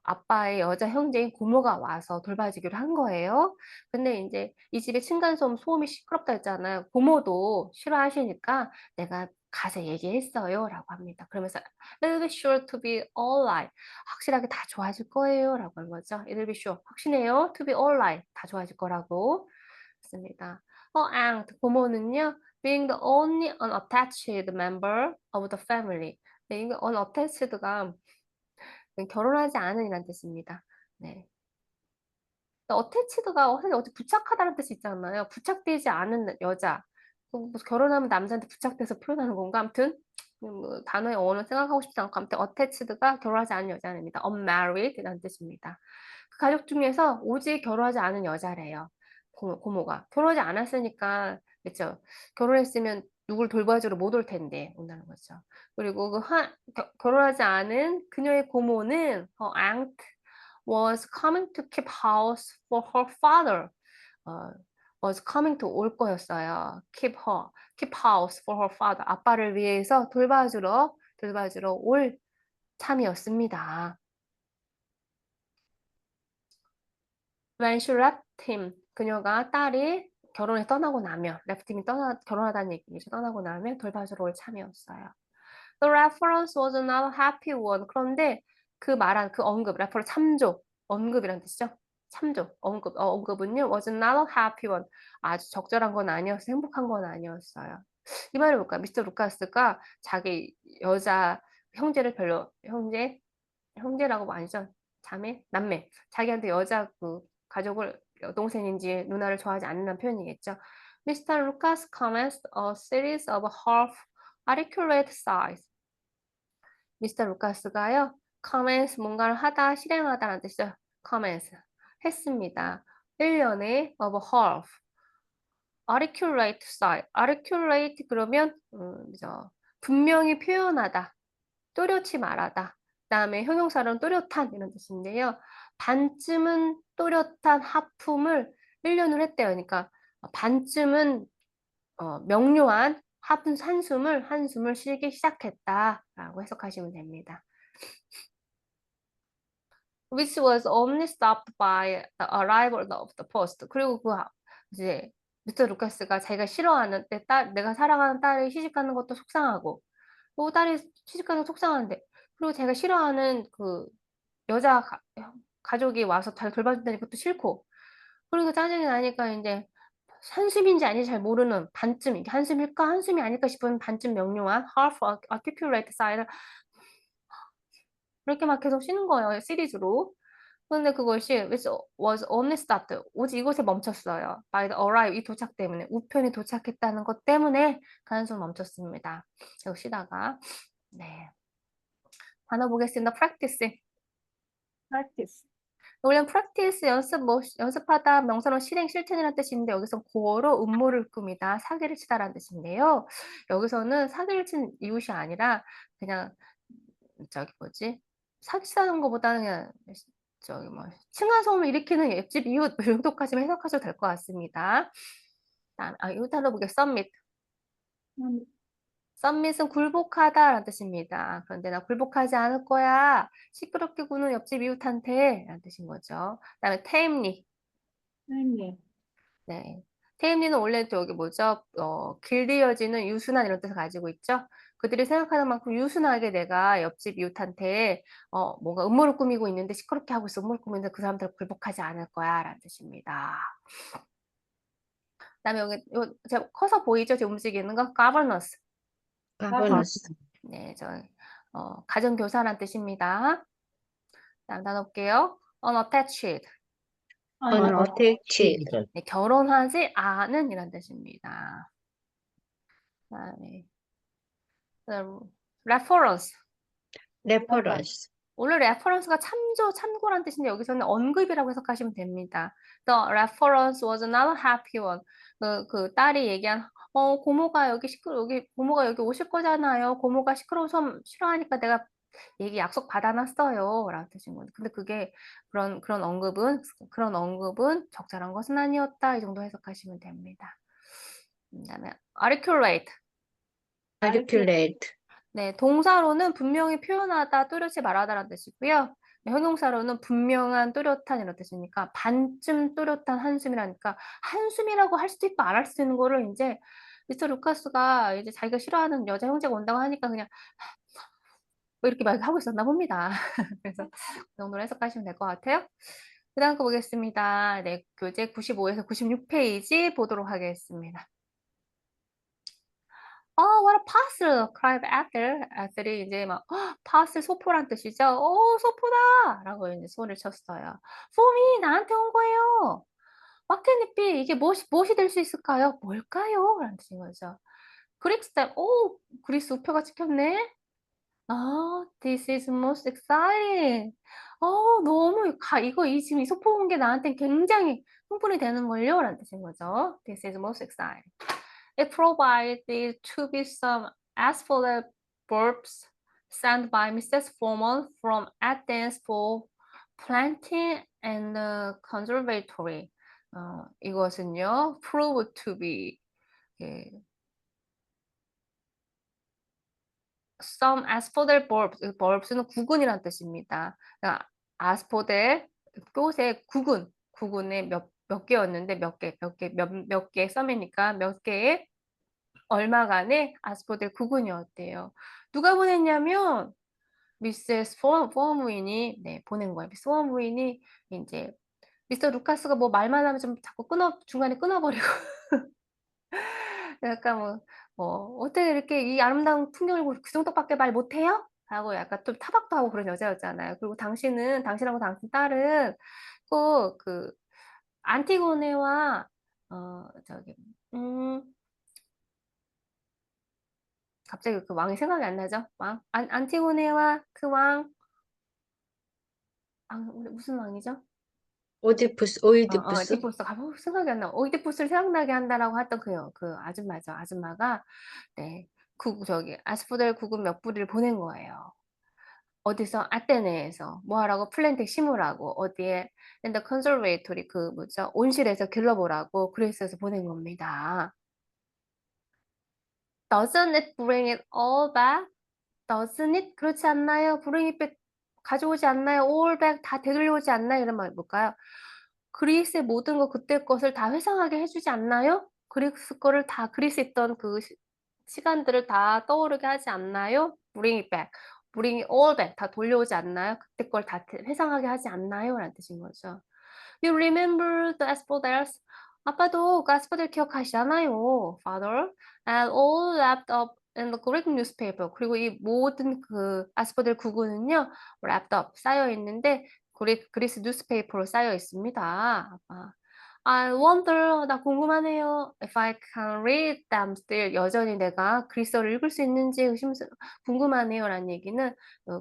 아빠의 여자 형제인 고모가 와서 돌봐주기로 한 거예요. 근데 이제 이 집에 층간소음 소음이 시끄럽다 했잖아요. 고모도 싫어하시니까 내가 가서 얘기했어요. 라고 합니다. 그러면서 It'll be sure to be all right. 확실하게 다 좋아질 거예요. 라고 한 거죠. It'll be sure. 확신해요. To be all right. 다 좋아질 거라고 했습니다. aunt, 고모는요. Being the only unattached member of the family. 네, 이게 unattached가 결혼하지 않은이라는 뜻입니다. 네. 어태치드가 사실 어디 부착하다는 뜻이 있잖아요. 부착되지 않은 여자. 결혼하면 남자한테 부착돼서 표현하는 건가? 아무튼 단어의 어원을 생각하고 싶지 않고 아무튼 어태치드가 결혼하지 않은 여자입니다. unmarried라는 뜻입니다. 그 가족 중에서 오직 결혼하지 않은 여자래요. 고모가 결혼하지 않았으니까 그렇죠. 결혼했으면 누굴 돌봐주러 못 올 텐데 온다는 거죠. 그리고 결혼하지 않은 그녀의 고모는 aunt was coming to keep house for her father. was coming to 올 거였어요. keep house for her father. 아빠를 위해서 돌봐주러 올 참이었습니다. When she left him, 그녀가 딸이 결혼에 떠나고 나면, left him이 결혼하다는 얘기죠. 떠나고 나면 돌봐주러 올 참이었어요. The reference was not a happy one. 그런데 그 언급, reference 참조, 언급이란 뜻이죠. 참조, 언급은요. was not a happy one. 아주 적절한 건 아니었어요. 행복한 건 아니었어요. 이 말이 뭘까요? 미스터 루카스가 자기 여자 형제를 별로 형제라고 아니죠. 자매? 남매. 자기한테 여자 그 가족을 여동생인지 누나를 좋아하지 않는 표현이겠죠. Mr. Lucas commenced a series of half articulate sighs. 미스터 루카스가요. commence 뭔가를 하다, 실행하다라는 뜻이죠. commence 했습니다. 1년에 of half articulate sigh. articulate 그러면 분명히 표현하다. 또렷이 말하다. 그다음에 형용사로는 또렷한 이런 뜻인데요. 반쯤은 또렷한 하품을 1년을 했대요. 그러니까 반쯤은 명료한 한숨을 쉬기 시작했다라고 해석하시면 됩니다. Which was only stopped by the arrival of the post. 그리고 이제 미스터 루카스가 자기가 싫어하는 내가 사랑하는 딸이 시집가는 것도 속상하고 또 딸이 시집가는 거 속상한데 그리고 제가 싫어하는 그 여자 가족이 와서 잘 돌봐준다는 것도 싫고 그리고 짜증이 나니까 이제 한숨인지 아닌지 잘 모르는 반쯤 이게 한숨일까 한숨이 아닐까 싶은 반쯤 명료한 half articulate sigh를 이렇게 막 계속 쉬는 거예요 시리즈로. 그런데 그것이 which was only stopped 오직 이곳에 멈췄어요. by the arrival 이 도착 때문에 우편이 도착했다는 것 때문에 그 한숨 멈췄습니다. 계속 쉬다가 네 단어 보겠습니다. practice Practice. 원래는 practice 연습하다 명사로 실행 실천이라는 뜻인데 여기서 고어로 음모를 꾸미다 사기를 치다라는 뜻인데요. 여기서는 사기를 친 이웃이 아니라 그냥 사기치다는 것보다는 그냥 층간소음을 일으키는 옆집 이웃 이 정도까지만 해석하셔도 될 것 같습니다. 이거 단어 보게 submit. submit은 굴복하다라는 뜻입니다. 그런데 나 굴복하지 않을 거야. 시끄럽게 구는 옆집 이웃한테 라는 뜻인 거죠. 그다음에 tamely. Timely. 네. tamely는 원래 저기 길들여지는 유순한 이런 뜻을 가지고 있죠. 그들이 생각하는 만큼 유순하게 내가 옆집 이웃한테 뭔가 음모를 꾸미고 있는데 시끄럽게 하고 있어. 음모를 꾸미는데 그 사람들 굴복하지 않을 거야 라는 뜻입니다. 그다음에 여기 제가 커서 보이죠? 지금 움직이는 거 governance. governance, 네, 가정교사란 뜻입니다. 다음 단어 볼게요. unattached. unattached, 네, 결혼하지 않은 이란 뜻입니다. 그다음에 reference. reference, 원래 reference가 참고란 뜻인데 여기서는 언급이라고 해석하시면 됩니다. The reference was not a happy one. 그 딸이 얘기한 고모가 고모가 여기 오실 거잖아요. 고모가 시끄러운 소음 싫어하니까 내가 약속 받아놨어요. 라는 뜻인 거예요. 근데 그게 그런 언급은 적절한 것은 아니었다. 이 정도 해석하시면 됩니다. 그다음에 articulate. articulate, 네, 동사로는 분명히 표현하다, 뚜렷이 말하다라는 뜻이고요. 네, 형용사로는 분명한, 뚜렷한 이런 뜻이니까 반쯤 뚜렷한 한숨이라니까 한숨이라고 할 수도 있고 안 할 수도 있는 거를 이제 미스터 루카스가 이제 자기가 싫어하는 여자 형제가 온다고 하니까 그냥 뭐 이렇게 막 하고 있었나 봅니다. 그래서 그 정도로 해석하시면 될 것 같아요. 그 다음 거 보겠습니다. 네, 교재 95에서 96페이지 보도록 하겠습니다. what a parcel! cried Ethel. Ethel이 이제 parcel 소포란 뜻이죠. 소포다! 라고 이제 소리를 쳤어요. For me, 나한테 온 거예요. What can it be? 이게 무엇이 될 수 있을까요? 뭘까요? 라는 뜻인 거죠. 그리스 때, 그리스 우표가 찍혔네. this is most exciting. 지금 이 소포 온 게 나한테 굉장히 흥분이 되는 걸요. 라는 뜻인 거죠. This is most exciting. It provided to be some asphalt bulbs sent by Mrs. Foreman from Athens for planting and conservatory. 이것은요, prove to be some asphodel bulbs는 구근이라는 뜻입니다. 그러니까 아스포델 꽃의 구근의 몇 개였는데 몇 개 썸이니까 몇 개의 얼마간의 아스포델 구근이었대요. 누가 보냈냐면 미세스 포엄 부인이 보낸 거예요. 미스 포엄 부인이 이제 미스터 루카스가 뭐 말만 하면 좀 자꾸 중간에 끊어버리고 약간 어떻게 이렇게 이 아름다운 풍경을 보고 그 정도밖에 말 못해요? 하고 약간 좀 타박도 하고 그런 여자였잖아요. 그리고 당신하고 당신 딸은 꼭 그 안티고네와 저기 음 갑자기 그 왕이 생각이 안 나죠? 안티고네와 그 무슨 왕이죠? 오디푸스, 오이디푸스? 에디푸스. 생각이 안 나. 오이디푸스를 생각나게 한다라고 했던 그 아줌마죠. 아줌마가 네. 아스포델 구금 몇 부리를 보낸 거예요. 어디서? 아테네에서. 뭐 하라고? 플랜텍 심으라고. 어디에? In the conservatory, 그 뭐죠? 온실에서 길러보라고 그리스에서 보낸 겁니다. Doesn't it bring it all back? Doesn't it? 그렇지 않나요? bring it back 가져오지 않나요? all back 다 되돌려오지 않나요? 이런 말이 뭘까요? 그리스의 모든 그때 것을 다 회상하게 해주지 않나요? 그리스 거를 다 그리스 있던 그 시간들을 다 떠오르게 하지 않나요? bring it back, bring it all back 다 돌려오지 않나요? 그때 걸 다 회상하게 하지 않나요? 라는 뜻인 거죠. You remember the asphodels? 아빠도 그 아스포델 기억하시잖아요, father. And all wrapped up in the Greek newspaper. 그리고 이 모든 그 아스포델 구구는요, wrapped up 쌓여 있는데 그리스 뉴스페이퍼로 쌓여 있습니다. 아빠. I wonder, 나 궁금하네요. If I can read them still. 여전히 내가 그리스어를 읽을 수 있는지 궁금하네요. 라는 얘기는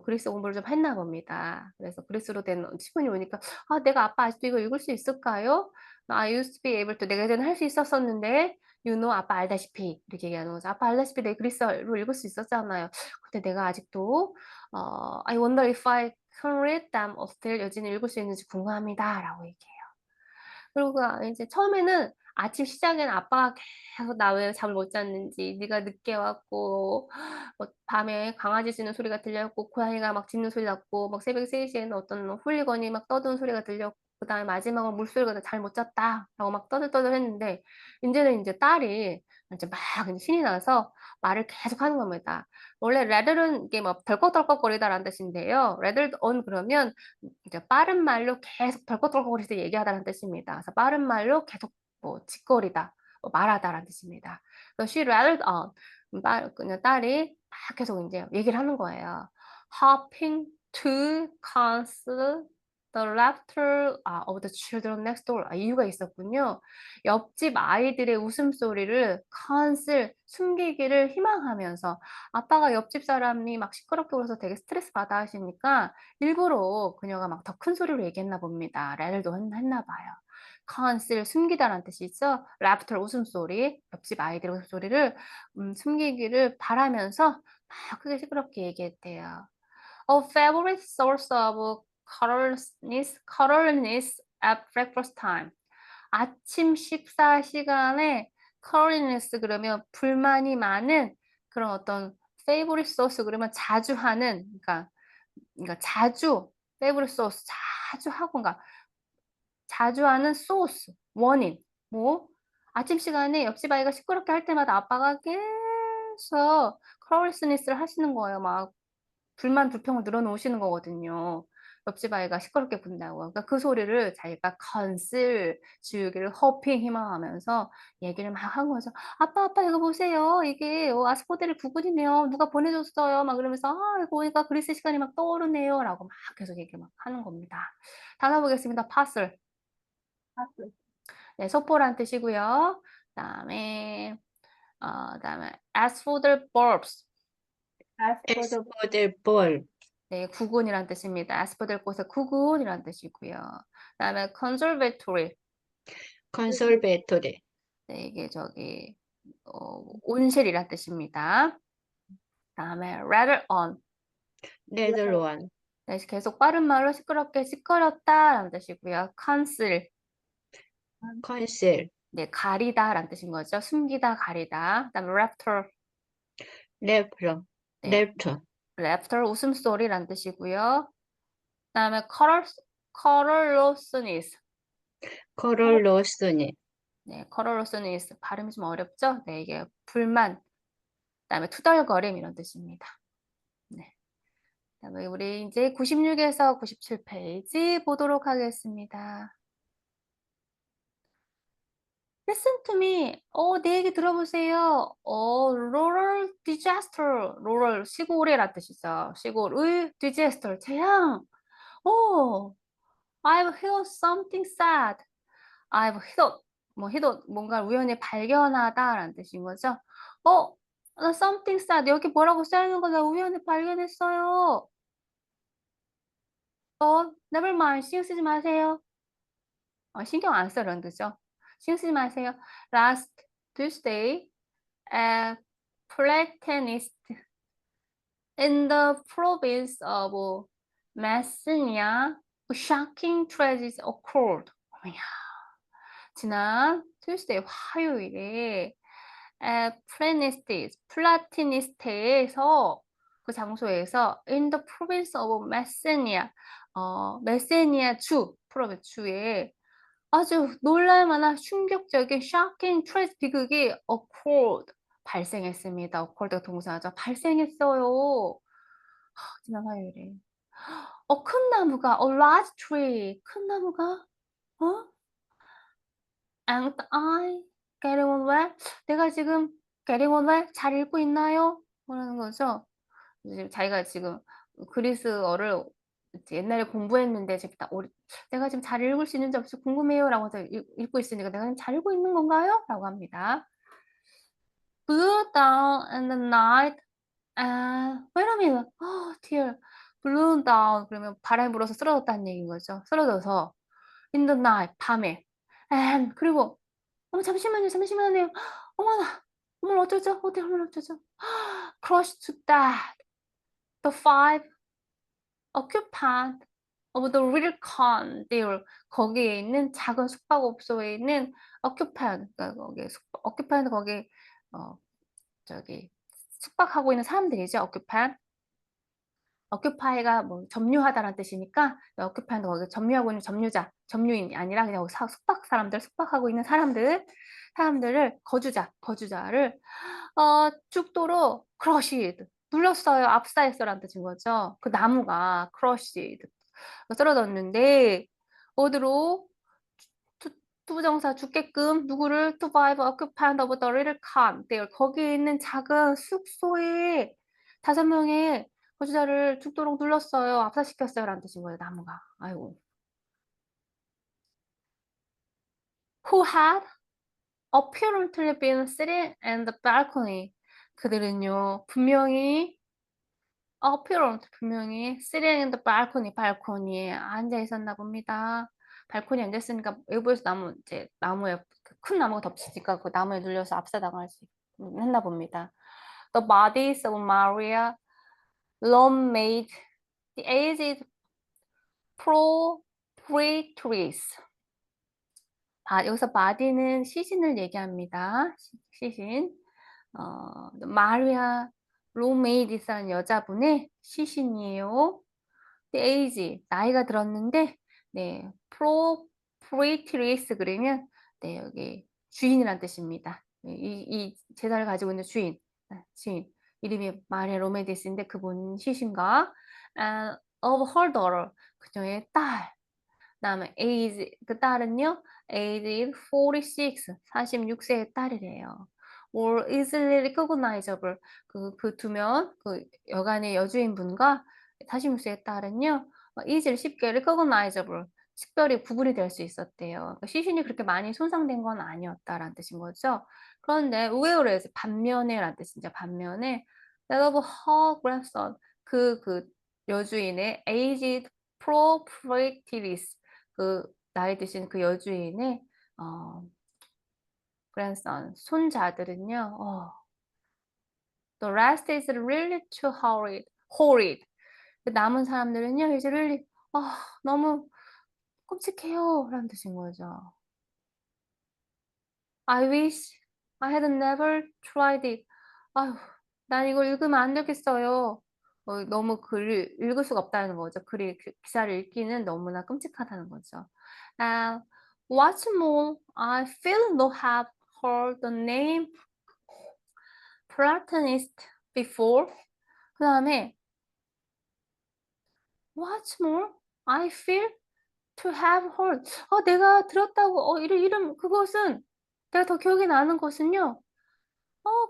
그리스 공부를 좀 했나 봅니다. 그래서 그리스로 된 시문이 오니까 내가 아빠 아직도 이거 읽을 수 있을까요? I used to be able to. 내가 예전에 할 수 있었었는데 you know, 아빠 알다시피 이렇게 얘기하는 거죠. 아빠 알다시피 내가 그리스어로 읽을 수 있었잖아요. 근데 내가 아직도 I wonder if I can read them still. 여전히 읽을 수 있는지 궁금합니다. 라고 얘기해요. 그리고 이제 처음에는 아침 시작에는 아빠가 계속 나 왜 잠을 못 잤는지, 네가 늦게 왔고 밤에 강아지 짖는 소리가 들렸고 고양이가 막 짖는 소리 났고 막 새벽 3시에는 어떤 훌리건이 막 떠드는 소리가 들렸고 그다음에 마지막으로 물소리가 잘 못 잤다라고 막 떠들떠들했는데 인제는 이제 딸이 이제 막 신이 나서 말을 계속 하는 겁니다. 원래 rattle은 이게 뭐 덜컥덜컥거리다라는 뜻인데요. rattle on 그러면 이제 빠른 말로 계속 덜컥덜컥거리면서 얘기하다는 뜻입니다. 그래서 빠른 말로 계속 짓거리다, 말하다라는 뜻입니다. 그래서 she rattled on. 그냥 딸이 막 계속 이제 얘기를 하는 거예요. Hopping to cancel the laughter of the children next door. 이유가 있었군요. 옆집 아이들의 웃음소리를 cancel, 숨기기를 희망하면서 아빠가 옆집 사람이 막 시끄럽게 울어서 되게 스트레스 받아 하시니까 일부러 그녀가 막 더 큰 소리로 얘기했나 봅니다. 래들도 했나 봐요. conceal, 숨기다라는 뜻이죠. laughter, 웃음소리, 옆집 아이들의 웃음소리를 숨기기를 바라면서 막 크게 시끄럽게 얘기했대요. A favorite source of colorlessness at breakfast time. 아침 식사 시간에 colorlessness 그러면 불만이 많은 그런 어떤 favorite source 그러면 자주 하는 그러니까 자주 favorite source 자주 하고 그러니까 자주 하는 source 원인 뭐 아침 시간에 옆집 아이가 시끄럽게 할 때마다 아빠가 계속 colorlessness를 하시는 거예요. 막 불만 불평을 늘어놓으시는 거거든요. 옆집 아이가 시끄럽게 군다고. 그러니까 그 소리를 자기가 컨실 지우개를 허핑 희망하면서 얘기를 막 한 거죠. 아빠, 아빠 이거 보세요. 이게 아스포델 구글이네요. 누가 보내줬어요. 막 그러면서 이거 보니까 그리스 시간이 막 떠오르네요. 라고 막 계속 얘기 막 하는 겁니다. 단어 보겠습니다. 파슬. 네, 소포란 뜻이고요. 그다음에 as for the bulbs. As for the 에스포델 볼, 네, 구근이란 뜻입니다. 아스퍼들 꽃의 구근이란 뜻이고요. 그다음에 conservatory. 컨설베토리, 네, 이게 온실이란 뜻입니다. 그다음에 rattle on. 네덜란, 네, 계속 빠른 말로 시끄럽게 시끄럽다라는 뜻이고요. conceal. 컨실, 네, 가리다라는 뜻인 거죠. 숨기다, 가리다. 그다음에 laughter. 랩터, 네, 랩터, laughter 웃음소리라는 뜻이고요. 그다음에 colorlessness. 코럴로스니, 네, colorlessness 발음이 좀 어렵죠? 네, 이게 불만, 그다음에 투덜거림 이런 뜻입니다. 네. 그다음에 우리 이제 96에서 97페이지 보도록 하겠습니다. Listen to me. 내 얘기 들어보세요. rural disaster. rural 시골이란 뜻이죠. 시골의 disaster 재앙. I've heard something sad. I've heard heard 뭔가를 우연히 발견하다라는 뜻인 거죠. 나 something sad 여기 뭐라고 써 있는 거 나 우연히 발견했어요. never mind 신경 쓰지 마세요. 신경 안 써라는 뜻이죠. 신경 쓰지 마세요. Last Tuesday at Platanist in the province of Messenia, a shocking tragedy occurred. 어머야. 지난 Tuesday 화요일에 플라티니스테에서 그 장소에서 in the province of Messenia, 메세니아 주, 프로빈스 주에 아주 놀랄만한 충격적인 shocking tragedy 비극이 occurred 발생했습니다. occurred가 동사죠. 발생했어요. 지난 화요일에. 큰 나무가 a large tree 큰 나무가 and I getting on well 내가 지금 getting on well 잘 읽고 있나요? 그러는 거죠. 지금 자기가 지금 그리스어를 옛날에 공부했는데 지금 내가 지금 잘 읽을 수 있는지 없을지 궁금해요라고 해서 읽고 있으니까 내가 잘 읽고 있는 건가요? 라고 합니다. Blew down in the night wait a minute. dear. blew down 그러면 바람이 불어서 쓰러졌다는 얘기인 거죠. 쓰러져서 in the night 밤에 and 그리고 잠시만요, 잠시만요. 어머나, 어머 어쩌죠? 어머 어쩌죠? crushed to death. The five occupant of the little conde 거기에 있는 작은 숙박업소에 있는 occupant 그러니까 거기 occupant 거기 저기 숙박하고 있는 사람들이죠. occupant. occupy가 뭐 점유하다라는 뜻이니까 occupant 거기 점유하고 있는 점유자, 점유인이 아니라 그냥 숙박 사람들, 숙박하고 있는 사람들을 거주자를 죽도록 crushed 눌렀어요. 압사했어라는 뜻인 거죠. 그 나무가 crushed 쓰러졌는데 어디로 투부정사 죽게끔 누구를 to survive occupant of the little camp 거기에 있는 작은 숙소에 5명의 거주자를 죽도록 눌렀어요. 압사시켰어요. 라는 뜻인 거예요. 나무가. 아이고. Who had apparently been sitting in the balcony. 그들은요. 분명히 sitting in the balcony에 앉아 있었나 봅니다. 발코니에 앉아 있으니까 외부에서 나무에 큰 나무가 덮치니까 그 나무에 눌려서 압사당할 수 했나 봅니다. The bodies of Maria, Lome, the aged proprietress. 여기서 body는 시신을 얘기합니다. 시신. 마리아 로메이디스라는 여자분의 시신이에요. The age, 나이가 들었는데, 네, proprietress 그러면, 네, 여기 주인이란 뜻입니다. 이 제사를 가지고 있는 주인. 이름이 마리아 로메디스인데 그분 시신과 and of her daughter, 그녀의 딸. 그다음에 age, 그 딸은요, age 46, 46세의 딸이래요. or easily recognizable, 그 두면, 그 여간의 여주인분과 46세의 딸은요, easily 쉽게 recognizable, 특별히 구분이 될 수 있었대요. 그러니까 시신이 그렇게 많이 손상된 건 아니었다라는 뜻인 거죠. 그런데 whereas, 반면에라는 뜻이죠. 반면에 that of her grandson, 그 여주인의 aged proprietress, 나이 드신 그 여주인의 grandson, 손자들은요, the rest is really too horrid. 그 남은 사람들은요, 이제 really, 너무 끔찍해요. 라는 뜻인 거죠. I wish I had never tried it. 아휴, 난 이걸 읽으면 안 되겠어요. 너무 글을 읽을 수가 없다는 거죠. 기사를 읽기는 너무나 끔찍하다는 거죠. What's more, I feel no have heard the name Platonist before. 그 다음에 What's more, I feel to have heard. 내가 들었다고, 이름 그것은 내가 더 기억이 나는 것은요.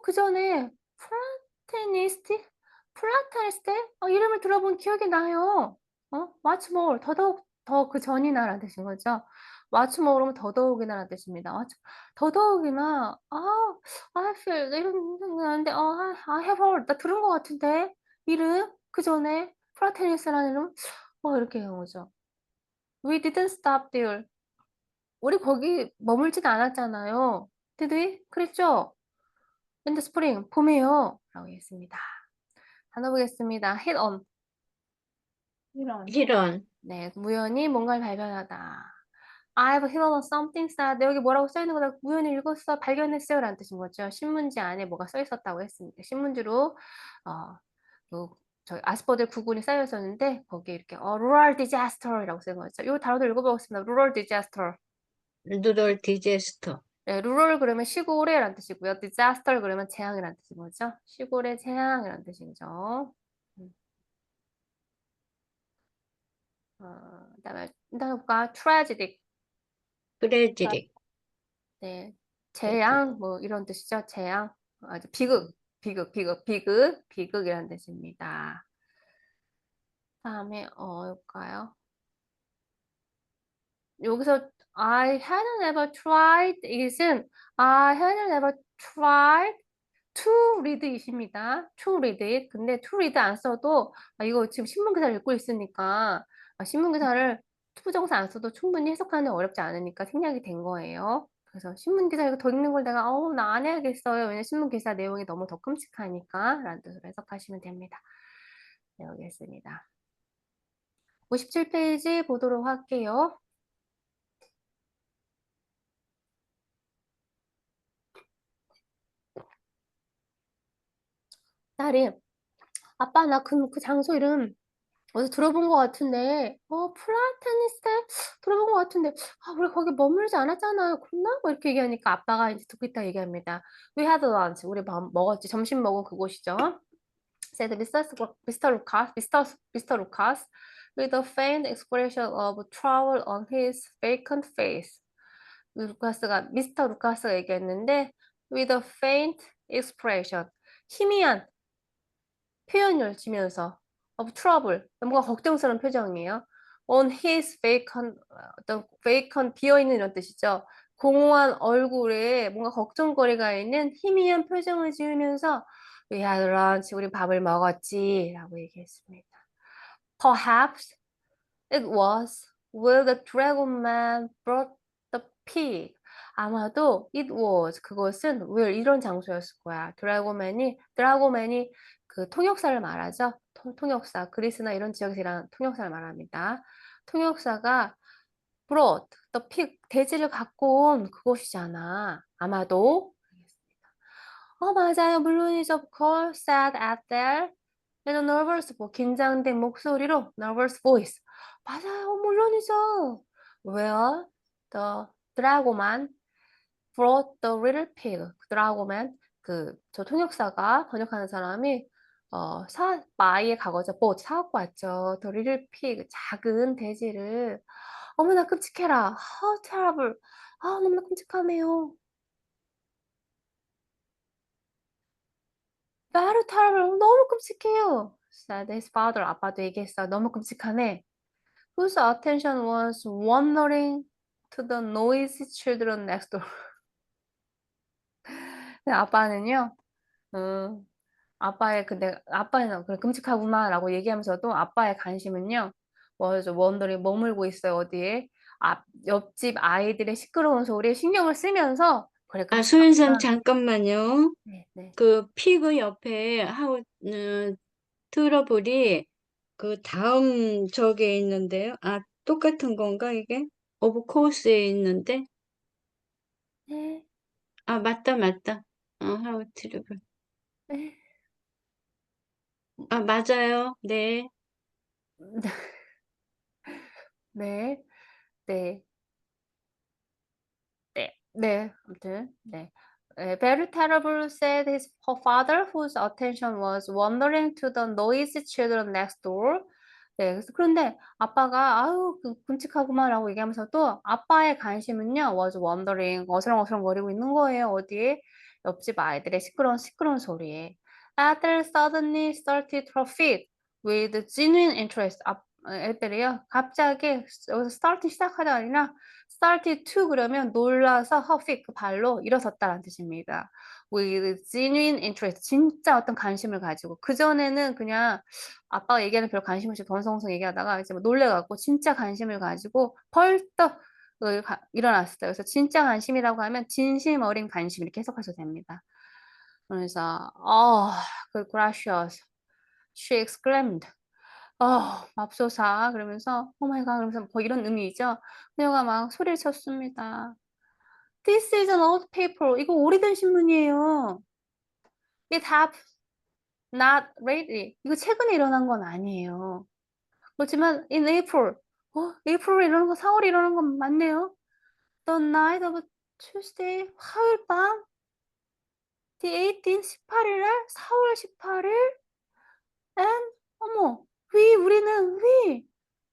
그 전에 플라테니스트? 이름을 들어본 기억이 나요. What's more, 더더욱 더 그 전이나라는 뜻인 거죠. What's more 그러면 더더욱이나라는 뜻입니다. 더더욱이나, I feel 이런 생각이 나는데, I have heard 나 들은 것 같은데 이름 그 전에 플라테니스라는 이름 이렇게 한 거죠. We didn't stop there. 우리 거기 머물진 않았잖아요. Did we? 그랬죠? In the spring, 봄에요. 라고 했습니다. 단어 보겠습니다. hit on. 이런. 이런. 네, 우연히 뭔가를 발견하다. I've hit on something sad. 여기 뭐라고 써있는 거다. 우연히 읽었어, 발견했어요. 라는 뜻인 거죠. 신문지 안에 뭐가 써 있었다고 했습니다. 신문지로, 저희 아스퍼들 구군이 쌓여 있었는데, 거기에 이렇게, rural disaster이라고 쓴 거죠. 이 단어도 읽어보겠습니다. rural disaster. 누럴 디제스터. 네, rural 그러면 시골에라는 뜻이고요. disaster 그러면 재앙이라는 뜻인 거죠. 시골의 재앙이라는 뜻이죠. 그다음에 볼까? tragic. 트레지릭. 네, 재앙 뭐 이런 뜻이죠. 재앙. 아주 비극이라는 뜻입니다. 다음에 볼까요? 여기서 I hadn't ever tried it은 I hadn't ever tried to read it입니다. to read it. 근데 to read 안 써도 이거 지금 신문 기사를 읽고 있으니까 신문 기사를 투부정사 안 써도 충분히 해석하는 어렵지 않으니까 생략이 된 거예요. 그래서 신문 기사 이거 더 읽는 걸 내가 나 안 해야겠어요. 왜냐면 신문 기사 내용이 너무 더 끔찍하니까 라는 뜻으로 해석하시면 됩니다. 네, 여기 있습니다. 57페이지 보도록 할게요. 딸이 아빠 나 그 장소 이름 어디서 들어본 것 같은데 플라테니스 들어본 것 같은데 우리 거기 머물지 않았잖아요. 그랬나? 뭐 이렇게 얘기하니까 아빠가 이제 듣고 있다 얘기합니다. We had lunch. 우리 밥 먹었지. 점심 먹은 그곳이죠. said Mr. Lucas with a faint expression of trouble on his vacant face. 미스터 루카스가 얘기했는데 with a faint expression 희미한 표현을 지면서 of trouble 뭔가 걱정스러운 표정이에요. On his vacant 어떤 vacant 비어있는 이런 뜻이죠. 공허한 얼굴에 뭔가 걱정거리가 있는 희미한 표정을 지으면서 We had lunch. 우리 밥을 먹었지 라고 얘기했습니다. Perhaps it was where the dragon man brought the pig. 아마도 it was 그것은 where 이런 장소였을 거야. 드라고맨이 그 통역사를 말하죠. 통역사 그리스나 이런 지역에서 일하는 통역사를 말합니다. 통역사가 brought the pig 돼지를 갖고 온 그곳이잖아. 아마도. 맞아요. 물론이죠. Of course, said Ethel. in a nervous, 긴장된 목소리로 nervous voice. 맞아요. 물론이죠. Where the dragoman brought the little pig. 드라고맨 저 통역사가 번역하는 사람이 마이의 과거죠. boat 사갖고 왔죠. the little pig 작은 돼지를. 어머나 끔찍해라. How terrible. 너무나 끔찍하네요. very terrible. 너무 끔찍해요. said his father. 아빠도 얘기했어. 너무 끔찍하네. Whose attention was wandering to the noisy children next door. 근데 아빠는요, 아빠는 그래 끔찍하구나라고 얘기하면서도 아빠의 관심은요, 원더리 머물고 있어요 어디에? 옆집 아이들의 시끄러운 소리에 신경을 쓰면서 그래 소윤선 끔찍하구나. 잠깐만요. 네. 그 피그 옆에 트러블이 그 다음 저게 있는데요. 똑같은 건가 이게? 오브 코스에 있는데? 네. 맞다. 하우 트러블. 네. 맞아요. 네. 네. 네. 네, 아무튼, 네. Very terrible, said her father, whose attention was wandering to the noisy children next door. 네, 그래서 그런데 아빠가 아유 끔찍하구만라고 얘기하면서도 아빠의 관심은요 was wondering 어슬렁어슬렁거리고 있는 거예요. 어디에? 옆집 아이들의 시끄러운 소리에. Adele suddenly started her feet with genuine interest. 애들이요 갑자기 여기서 starting 시작하다 아니라 started to 그러면 놀라서 her feet 그 발로 일어섰다라는 뜻입니다. with genuine interest 진짜 어떤 관심을 가지고 그 전에는 그냥 아빠가 얘기하는 별 관심 없이 덩성덩성 얘기하다가 이제 뭐 놀래갖고 진짜 관심을 가지고 벌떡 일어났어요. 그래서 진짜 관심이라고 하면 진심 어린 관심 이렇게 해석하셔도 됩니다. 그래서 그 gracious, she exclaimed. 맙소사 그러면서 oh my god 그러면서 뭐 이런 의미죠. 그녀가 막 소리를 쳤습니다. This is an old paper. 이거 오래된 신문이에요. It have not lately. 이거 최근에 일어난 건 아니에요. 그렇지만 in April. April에 일어난 거 4월에 일어난 건 맞네요. The night of Tuesday. 화요일 밤. The 18th 18일 날 4월 18일. And 우리는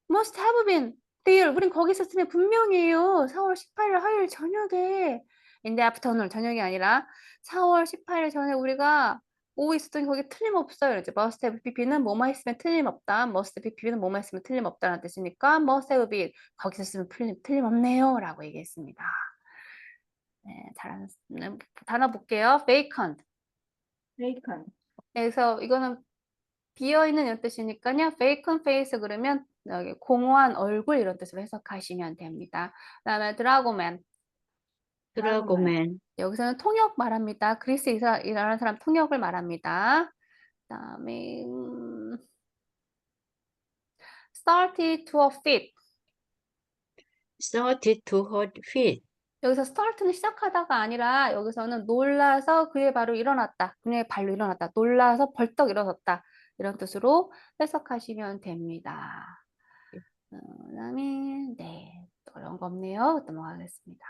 must have been there. 우린 거기 있었으면 분명해요. 4월 18일 화요일 저녁에. In the afternoon 저녁이 아니라 4월 18일 저녁에 우리가 오고 있었던 거기 틀림없어요. 이제 must have pp는 뭐뭐 했으면 틀림없다. must pp는 뭐뭐 했으면 틀림없다라는 뜻이니까 must have been 거기 있었으면 틀림없네요. 라고 얘기했습니다. 네, 잘하는 단어 볼게요. vacant. Vacant. 그래서 이거는 비어있는 이런 뜻이니까요. vacant face 그러면 여기 공허한 얼굴 이런 뜻으로 해석하시면 됩니다. 그다음에 dragoman. 드라고맨, 여기서는 통역 말합니다. 그리스에서 일하는 사람 통역을 말합니다. 그다음에 started to a fit. started to her feet. 여기서 start는 시작하다가 아니라 여기서는 놀라서 그의 바로 일어났다. 그의 발로 일어났다. 놀라서 벌떡 일어섰다. 이런 뜻으로 해석하시면 됩니다. 그다음에 네, 어려운 거 없네요. 넘어가겠습니다.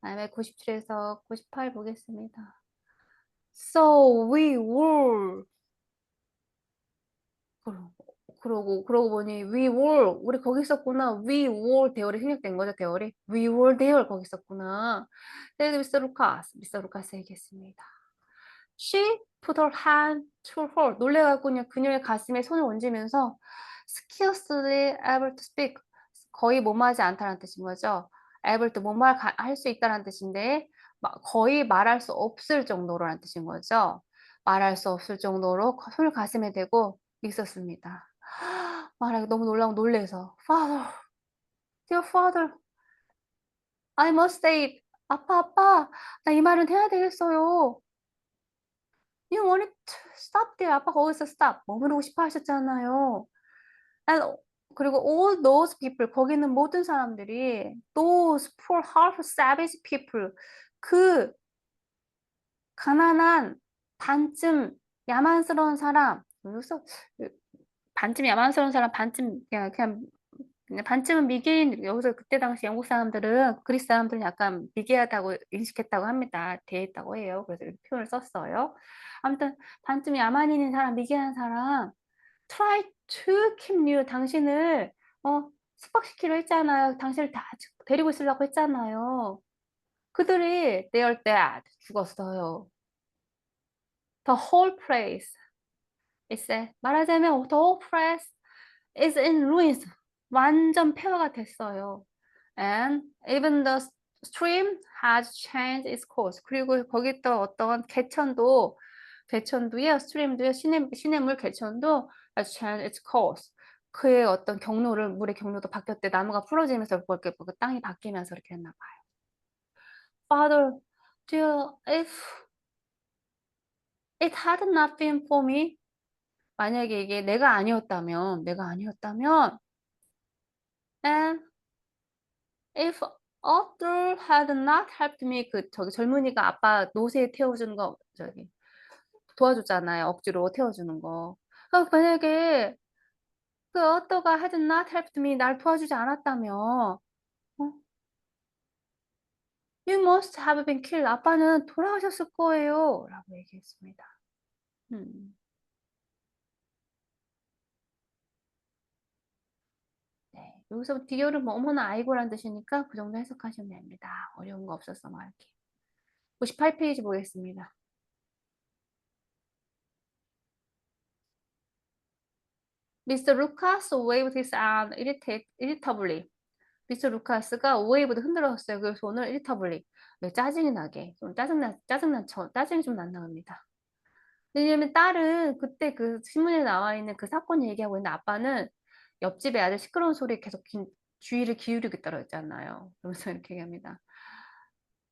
다음에 97에서 98 보겠습니다. So we were 그러고 보니 we were 우리 거기 있었구나. We were 대열이 생략된 거죠. 대열이 we were 대열 거기 있었구나. 네, 미스터 루카스 얘기했습니다. She put her hand to her 놀래갖고 그냥 그녀의 가슴에 손을 얹으면서 scarcely able to speak 거의 못말하지 않다는 뜻인 거죠. able to 할 수 있다는 뜻인데 거의 말할 수 없을 정도로라는 뜻인 거죠. 말할 수 없을 정도로 손을 가슴에 대고 있었습니다. 말하기 너무 놀래서 Father, dear father, I must say 아빠 나 이 말은 해야 되겠어요. You wanted to stop there. 아빠 거기서 stop 머무르고 싶어 하셨잖아요. And 그리고 all those people 거기 있는 모든 사람들이 those poor half savage people 그 가난한 반쯤 야만스러운 사람 여기서 반쯤 야만스러운 사람 반쯤 그냥 반쯤은 미개인 여기서 그때 당시 영국 사람들은 그리스 사람들은 약간 미개하다고 인식했다고 합니다. 대했다고 해요. 그래서 이렇게 표현을 썼어요. 아무튼 반쯤 야만인인 사람, 미개한 사람 try to keep you 당신을 숙박시키려 했잖아요. 당신을 다 데리고 있으려고 했잖아요. 그들이 they are dead 죽었어요. The whole place is 말하자면 the whole place is in ruins 완전 폐허가 됐어요. And even the stream has changed its course. 그리고 거기 또 어떤 개천도요, 스트림도요, 시냇물 개천도 has changed its course. 그의 어떤 물의 경로도 바뀌었대. 나무가 부러지면서 그렇게 땅이 바뀌면서 이렇게 했나 봐요. Father, dear, if it had not been for me, 만약에 이게 내가 아니었다면, and if other had not helped me, 저기 젊은이가 아빠 노새에 태워주는 거, 도와줬잖아요. 억지로 태워주는 거. 만약에 그 other가 had not helped me, 날 도와주지 않았다면, you must have been killed. 아빠는 돌아가셨을 거예요. 라고 얘기했습니다. 여기서 디어는 뭐 어머나 아이고라는 뜻이니까 그 정도 해석하시면 됩니다. 어려운 거 없었어, 뭐 이렇게. 98페이지 보겠습니다. Mr. Lucas waved his hand irritably. 미스터 루카스가 waved 흔들었어요. 그 손을 irritably. 짜증이 나게. 좀 짜증이 좀 난다 합니다. 왜냐면 딸은 그때 그 신문에 나와 있는 그 사건 얘기하고 있는데 아빠는 옆집에 아들 시끄러운 소리에 계속 주의를 기울이겠다고 했잖아요. 그러면서 이렇게 얘기합니다.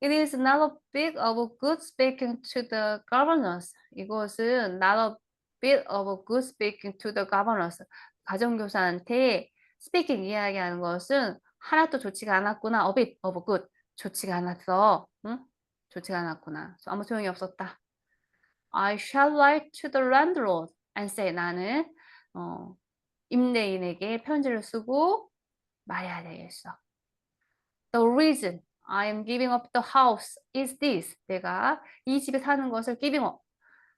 It is not a bit of a good speaking to the governors. 이것은 not a bit of a good speaking to the governors. 가정교사한테 speaking 이야기하는 것은 하나도 좋지가 않았구나. A bit of good. 좋지가 않았어. 응? 좋지가 않았구나. 아무 소용이 없었다. I shall write to the landlord and say 나는 임대인에게 편지를 쓰고 말해야 되겠어. The reason I am giving up the house is this. 내가 이 집에 사는 것을 giving up,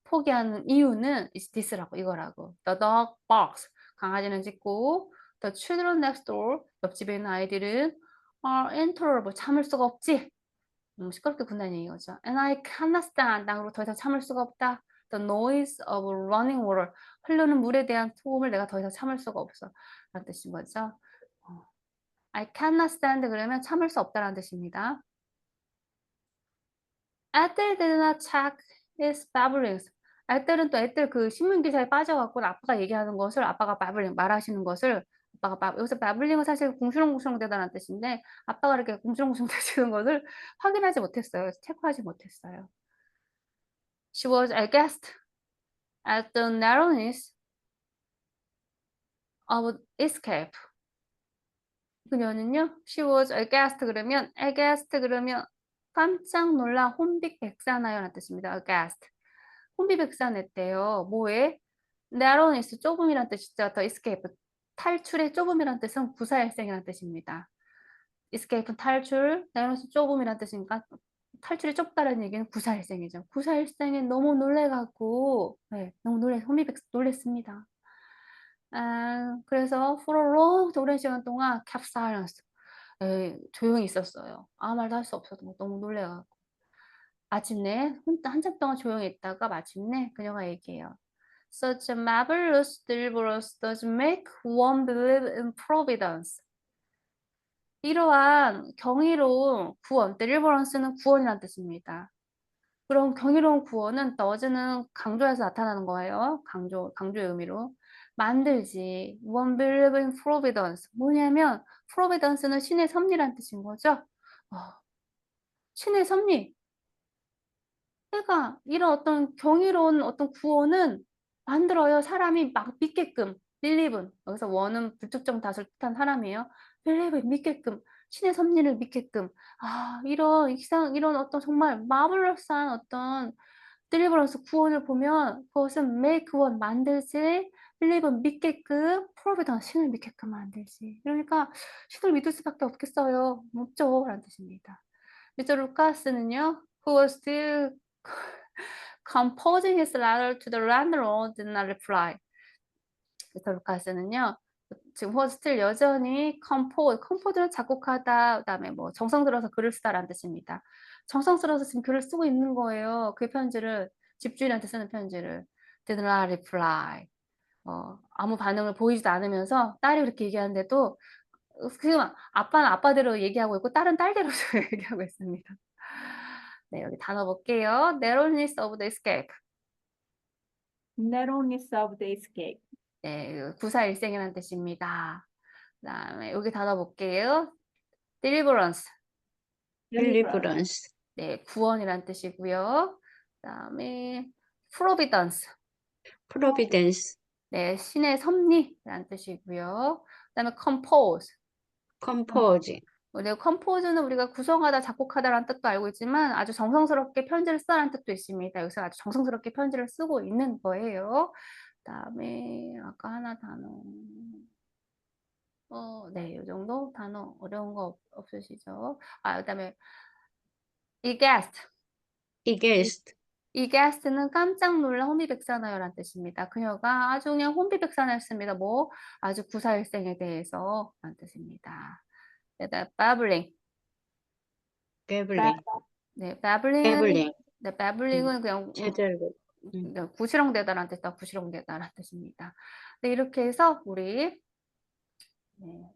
포기하는 이유는 is this라고 이거라고. The dog barks. 강아지는 짖고 the children next door. 옆집에 있는 아이들은 are intolerable. 참을 수가 없지. 너무 시끄럽게 군다는 얘기죠. And I cannot stand. 나 그리고 더 이상 참을 수가 없다. The noise of running water. 흐르는 물에 대한 소음을 내가 더 이상 참을 수가 없어. 라는 뜻인 거죠. I cannot stand 그러면 참을 수 없다라는 뜻입니다. Ethel did not check his babblings. 에텔은 또 에텔 그 신문 기사에 빠져갖고 아빠가 얘기하는 것을 아빠가 바블링 말하시는 것을 아빠가 여기서 바블링은 사실 궁시렁궁시렁 대다라는 뜻인데 아빠가 이렇게 궁시렁궁시렁 대시는 것을 확인하지 못했어요. 체크하지 못했어요. She was aghast at the narrowness of escape. 그녀는요, she was aghast 그러면 깜짝 놀라 혼비백산하여 라는 뜻입니다. aghast. 혼비백산했대요. 뭐에? narrowness, 좁음이란 뜻이죠. 더 escape, 탈출의 좁음이란 뜻은 구사일생이란 뜻입니다. escape는 탈출, narrowness 좁음이란 뜻이니까 탈출이 좁다라는 얘기는 구사일생이죠. 구사일생에 너무 놀래갖고 너무 놀랬습니다. 그래서 for a long, 오랜 시간 동안 kept silence. 조용히 있었어요. 아무 말도 할 수 없어서 너무 놀래갖고. 마침내 한참 동안 조용히 있다가 마침내 그녀가 얘기해요. Such a marvelous deliverance does make one believe in providence. 이러한 경이로운 구원, deliverance는 구원이라는 뜻입니다. 그럼 경이로운 구원은 does는 강조해서 나타나는 거예요. 강조의 의미로. 만들지. One believe in providence. 뭐냐면 providence는 신의 섭리란 뜻인 거죠. 신의 섭리. 그러니까 이런 어떤 경이로운 어떤 구원은 만들어요. 사람이 막 믿게끔. believe. 여기서 원은 불특정 다수를 뜻한 사람이에요. believe 믿게끔. 신의 섭리를 믿게끔. 이런 어떤 정말 마블러스한 어떤 deliverance 구원을 보면 그것은 make one 만들지, believe 믿게끔, providence 신을 믿게끔 만들지. 그러니까 신을 믿을 수밖에 없겠어요. 없죠. 라는 뜻입니다. 미스터 루카스는요, who was still composing his letter to the landlord did not reply. 미스터 루카스는요, 지금 was still 여전히 compose는 작곡하다, 그다음에 뭐 정성 들어서 글을 쓰다라는 뜻입니다. 정성 들어서 지금 글을 쓰고 있는 거예요. 그 편지를 집주인한테 쓰는 편지를 did not reply. 아무 반응을 보이지도 않으면서 딸이 그렇게 얘기하는데도 그냥 아빠는 아빠대로 얘기하고 있고 딸은 딸대로 얘기하고 있습니다. 네, 여기 단어 볼게요. narrowness of the escape. Narrowness of the escape. 네, 구사일생이라는 뜻입니다. 그다음에 여기 단어 볼게요. deliverance. deliverance, 네, 구원이라는 뜻이고요. 그다음에 providence. providence, 네, 신의 섭리라는 뜻이고요. 그다음에 compose. compose, 네, compose는 우리가 구성하다, 작곡하다라는 뜻도 알고 있지만 아주 정성스럽게 편지를 쓰다라는 뜻도 있습니다. 여기서 아주 정성스럽게 편지를 쓰고 있는 거예요. 그다음에 아까 하나 단어. 네, 이 정도 단어 어려운 거 없으시죠? 그다음에 eggest. eggest, 이 guest는 깜짝 놀란 혼비백산하여란 뜻입니다. 그녀가 아주 그냥 혼비백산했습니다. 뭐 아주 구사일생에 대해서 라는 뜻입니다. babbling. gambling, 네, babbling은 gambling, 네, babbling은 그냥 제절구. 구시렁대다라는 뜻과 구시렁대다라는 뜻입니다. 네, 이렇게 해서 우리 네,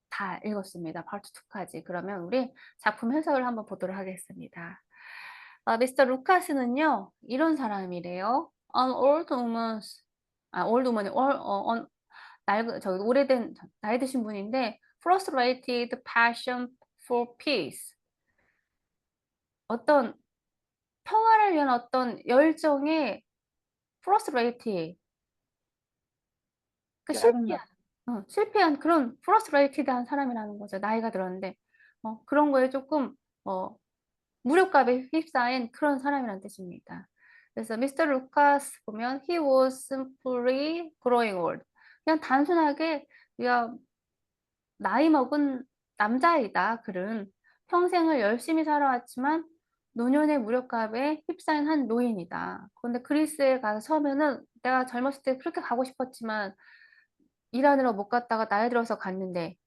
다 읽었습니다. 파트 2까지. 그러면 우리 작품 해석을 한번 보도록 하겠습니다. 미스터 루카스는요, 이런 사람이래요. An old woman's, old woman이 저기 오래된 나이 드신 분인데 frustrated passion for peace. 어떤 평화를 위한 어떤 열정에 frustrated, 그 짜증나. 실패한 그런 frustrated한 사람이라는 거죠. 나이가 들었는데 그런 거에 조금 무력감에 휩싸인 그런 사람이라는 뜻입니다. 그래서 미스터 루카스 보면 he was simply growing old. 그냥 단순하게 그냥 나이 먹은 남자이다. 그는 평생을 열심히 살아왔지만 노년의 무력감에 휩싸인 한 노인이다. 그런데 그리스에 가서 처음에는 내가 젊었을 때 그렇게 가고 싶었지만 일하느라 못 갔다가 나이 들어서 갔는데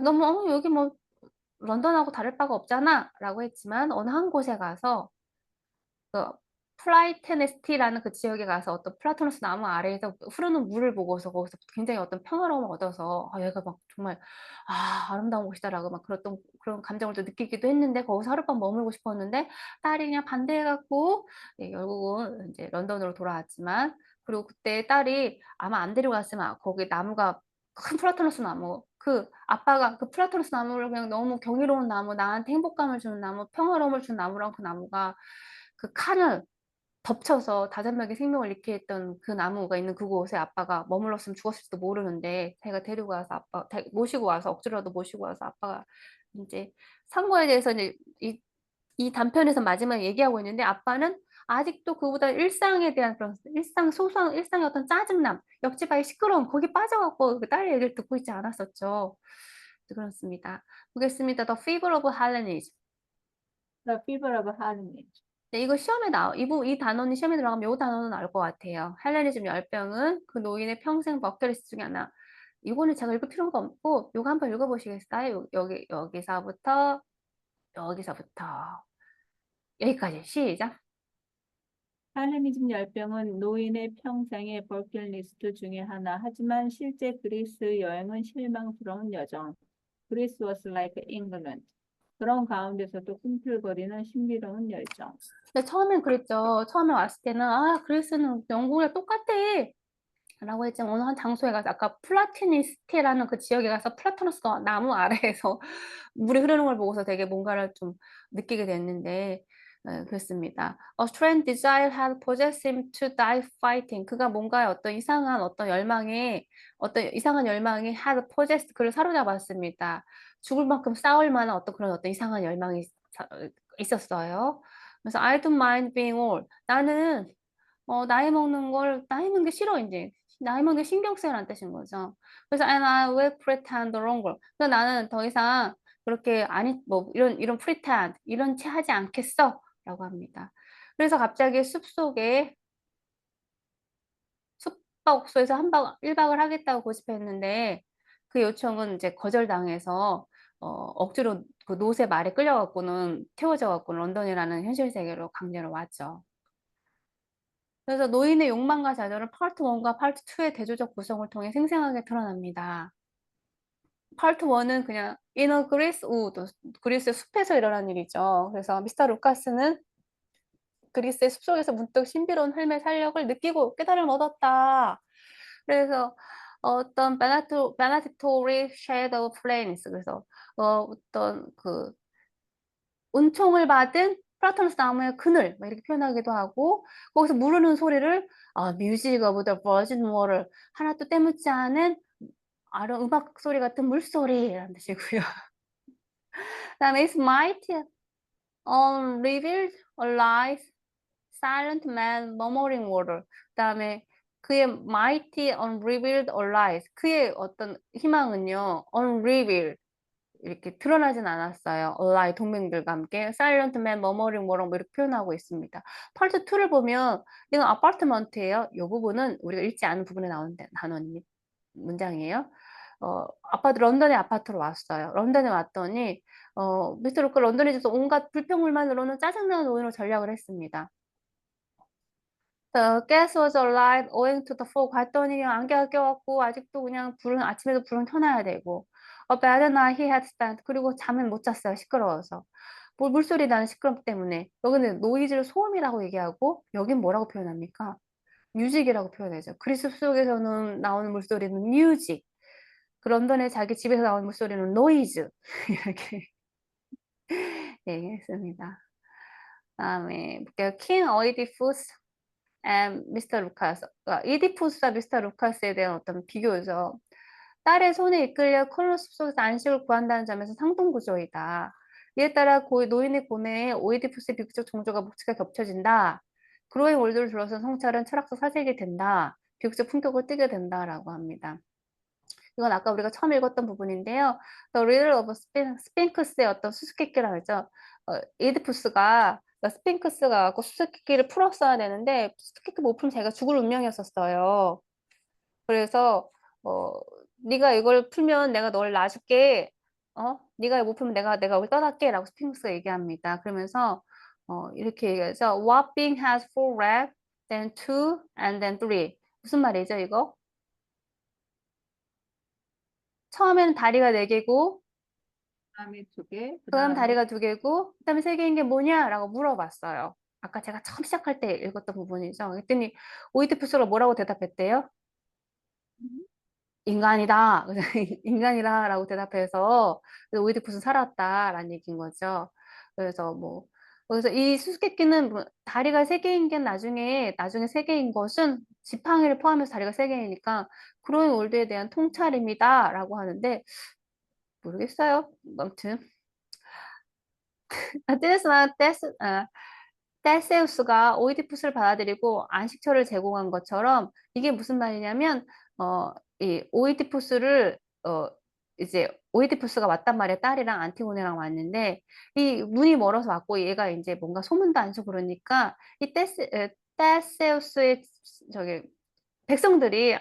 너무 여기 뭐 런던하고 다를 바가 없잖아 라고 했지만 어느 한 곳에 가서 그 플라이테네스티라는 그 지역에 가서 어떤 플라토너스 나무 아래에서 흐르는 물을 보고서 거기서 굉장히 어떤 평화로움을 얻어서 얘가 막 정말 아름다운 곳이다라고 막 그런 감정을 또 느끼기도 했는데 거기서 하룻밤 머물고 싶었는데 딸이 그냥 반대해갖고 결국은 이제 런던으로 돌아왔지만 그리고 그때 딸이 아마 안 데려갔으면 거기 나무가 큰 플라토너스 나무 그 아빠가 그 플라토너스 나무를 그냥 너무 경이로운 나무 나한테 행복감을 주는 나무 평화로움을 주는 나무랑 그 나무가 그 칸을 덮쳐서 5명의 생명을 잃게 했던 그 나무가 있는 그곳에 아빠가 머물렀으면 죽었을지도 모르는데 자기가 데리고 와서 모시고 와서 억지로라도 모시고 와서 아빠가 이제 산 거에 대해서 이제 이 단편에서 마지막에 얘기하고 있는데 아빠는 아직도 그보다 일상에 대한 그런 소소한 일상의 어떤 짜증남, 옆집 아이 시끄러움 거기 빠져갖고 그 딸의 얘기를 듣고 있지 않았었죠. 그렇습니다. 보겠습니다. The Fever of Hellenism. The fever of Hellenism. 네, 이거 시험에 이 단원이 시험에 들어가면 이 단원은 나올 것 같아요. 헬레니즘 열병은 그 노인의 평생 버킷리스트 중에 하나. 이거는 제가 읽을 필요가 없고, 이거 한번 읽어보시겠어요? 여기서부터, 여기까지. 시작. 헬레니즘 열병은 노인의 평생의 버킷리스트 중에 하나. 하지만 실제 그리스 여행은 실망스러운 여정. Greece was like England. 그런 가운데서도 꿈틀거리는 신비로운 열정. 근데 처음엔 그랬죠. 처음에 왔을 때는, 그리스는 영국이랑 똑같아. 라고 했지만 어느 한 장소에 가서 아까 플라티니스테라는 그 지역에 가서 플라토너스가 나무 아래에서 물이 흐르는 걸 보고서 되게 뭔가를 좀 느끼게 됐는데 그렇습니다. A strange desire had possessed him to die fighting. 그가 뭔가 어떤 이상한 열망이 had possessed 그를 사로잡았습니다. 죽을 만큼 싸울 만한 어떤 이상한 열망이 있었어요. 그래서 I don't mind being old. 나는 나이 먹는 게 싫어, 이제. 나이 먹는 게 신경 쓰여라는 뜻인 거죠. 그래서 and I will pretend longer. 그러니까 나는 더 이상 그렇게 이런 pretend 이런 채 하지 않겠어 라고 합니다. 그래서 갑자기 숲속에서 1박을 하겠다고 고집했는데 그 요청은 이제 거절당해서 억지로 그 노새 말에 끌려갖고는 태워져갖고는 런던이라는 현실 세계로 강제로 왔죠. 그래서 노인의 욕망과 좌절은 파트 1과 파트 2의 대조적 구성을 통해 생생하게 드러납니다. 파트 1은 그냥 인어 그리스 우드, 그리스의 숲에서 일어난 일이죠. 그래서 미스터 루카스는 그리스의 숲속에서 문득 신비로운 삶의 활력을 느끼고 깨달음을 얻었다. 그래서 어떤 베나토리 섀도우 플레인스 그래서 어떤 그 은총을 받은 플라토너스 나무의 그늘 이렇게 표현하기도 하고 거기서 무르는 소리를 뮤직 오브 더 버진 워를 하나도 때묻지 않은 음악 소리 같은 물소리라는 뜻이고요. 그다음에 It's mighty unrevealed alive silent man murmuring water. 그다음에 그의 mighty unrevealed alive 그의 어떤 희망은요 unrevealed 이렇게 드러나진 않았어요. Ally, 동맹들과 함께. Silent man, murmuring 뭐라고 이렇게 표현하고 있습니다. 파트 2를 보면 이건 아파트먼트예요. 이 부분은 우리가 읽지 않은 부분에 나오는 단어입니다. 문장이에요. 런던의 아파트로 왔어요. 런던에 왔더니 미스터 루크 런던에 있어서 온갖 불평불만으로는 짜증나는 오인을 전략을 했습니다. The gas was alive owing to the fog. 갔더니 그냥 안개가 껴갖고 아직도 그냥 불은 아침에도 불은 켜놔야 되고. A bad night he had spent. 그리고 잠은 못 잤어요. 시끄러워서. 물소리 나는 시끄럽기 때문에. 여기는 노이즈를 소음이라고 얘기하고 여긴 뭐라고 표현합니까? 뮤직이라고 표현하죠. 그리스 속에서는 나오는 물소리는 뮤직. 그 런던에 자기 집에서 나오는 물소리는 노이즈. 이렇게 얘기했습니다. 다음에 볼게요. 킹 어이디푸스 미스터 루카스. 이디푸스와 미스터 루카스에 대한 어떤 비교죠. 딸의 손에 이끌려 콜로 숲속에서 안식을 구한다는 점에서 상동구조이다. 이에 따라 노인의 고뇌에 오이디푸스의 비극적 종조가 몫가 겹쳐진다. 그로의 월드를 둘러싼 성찰은 철학적 사색이 된다. 비극적 품격을 띠게 된다라고 합니다. 이건 아까 우리가 처음 읽었던 부분인데요. The Riddle of 스핑크스의 어떤 수수께끼라고 하죠. 이디푸스가 스핑크스가 갖고 수수께끼를 풀었어야 되는데 수수께끼 못 풀면 자기가 죽을 운명이었었어요. 그래서 네가 이걸 풀면 내가 널 놔줄게. 네가 못 풀면 내가 여기 떠날게라고 스핑크스가 얘기합니다. 그러면서 이렇게 얘기하죠. What being has four legs, then two, and then three. 무슨 말이죠, 이거? 처음에는 다리가 4개고 그다음에 2개, 그다음 그다음에 다리가 2개고 그다음에 3개인 게 뭐냐라고 물어봤어요. 아까 제가 처음 시작할 때 읽었던 부분이죠. 그랬더니 오이디푸스가 뭐라고 대답했대요? 인간이다. 인간이다라고 대답해서 오이디푸스는 살았다라는 얘기인 거죠. 그래서 그래서 이 수수께끼는 다리가 3개인 게 나중에 3개인 것은 지팡이를 포함해서 다리가 3개이니까 그로잉 올드에 대한 통찰입니다라고 하는데 모르겠어요. 아무튼 테세우스가 오이디푸스를 받아들이고 안식처를 제공한 것처럼 이게 무슨 말이냐면 이 오이디푸스를 이제 오이디푸스가 왔단 말이야. 딸이랑 안티고네랑 왔는데 이 문이 멀어서 왔고 얘가 이제 뭔가 소문도 안 치고 그러니까 이 테세우스의 저기 백성들이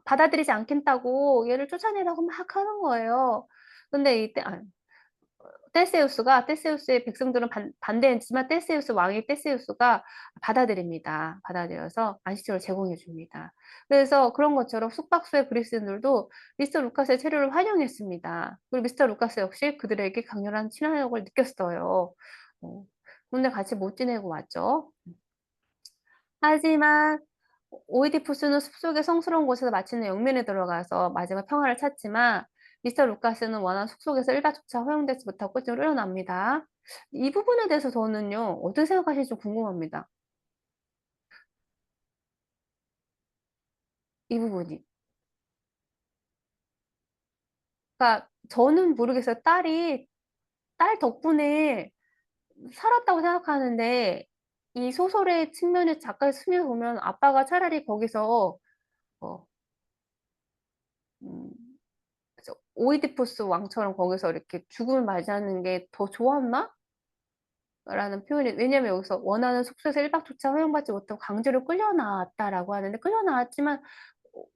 받아들이지 않겠다고 얘를 쫓아내라고 막 하는 거예요. 근데 이때 테세우스의 백성들은 반대했지만 테세우스 왕이 테세우스가 받아들입니다. 받아들여서 안식처를 제공해 줍니다. 그래서 그런 것처럼 숙박소의 그리스인들도 미스터 루카스의 체류를 환영했습니다. 그리고 미스터 루카스 역시 그들에게 강렬한 친화력을 느꼈어요. 근데 같이 못 지내고 왔죠. 하지만 오이디푸스는 숲속의 성스러운 곳에서 마치는 영면에 들어가서 마지막 평화를 찾지만 미스터 루카스는 원한 숲속에서 일바조차 허용되지 못하고 끝으로 일어납니다. 이 부분에 대해서 저는요, 어떻게 생각하실지 궁금합니다. 이 부분이. 그러니까 저는 모르겠어요. 딸 덕분에 살았다고 생각하는데 이 소설의 측면에 작가의 측면을 보면 아빠가 차라리 거기서 어, 음, 오이디푸스 왕처럼 거기서 이렇게 죽음을 맞이하는 게 더 좋았나? 라는 표현이, 왜냐면 여기서 원하는 숙소에서 1박조차 허용받지 못하고 강제로 끌려나왔다라고 하는데, 끌려나왔지만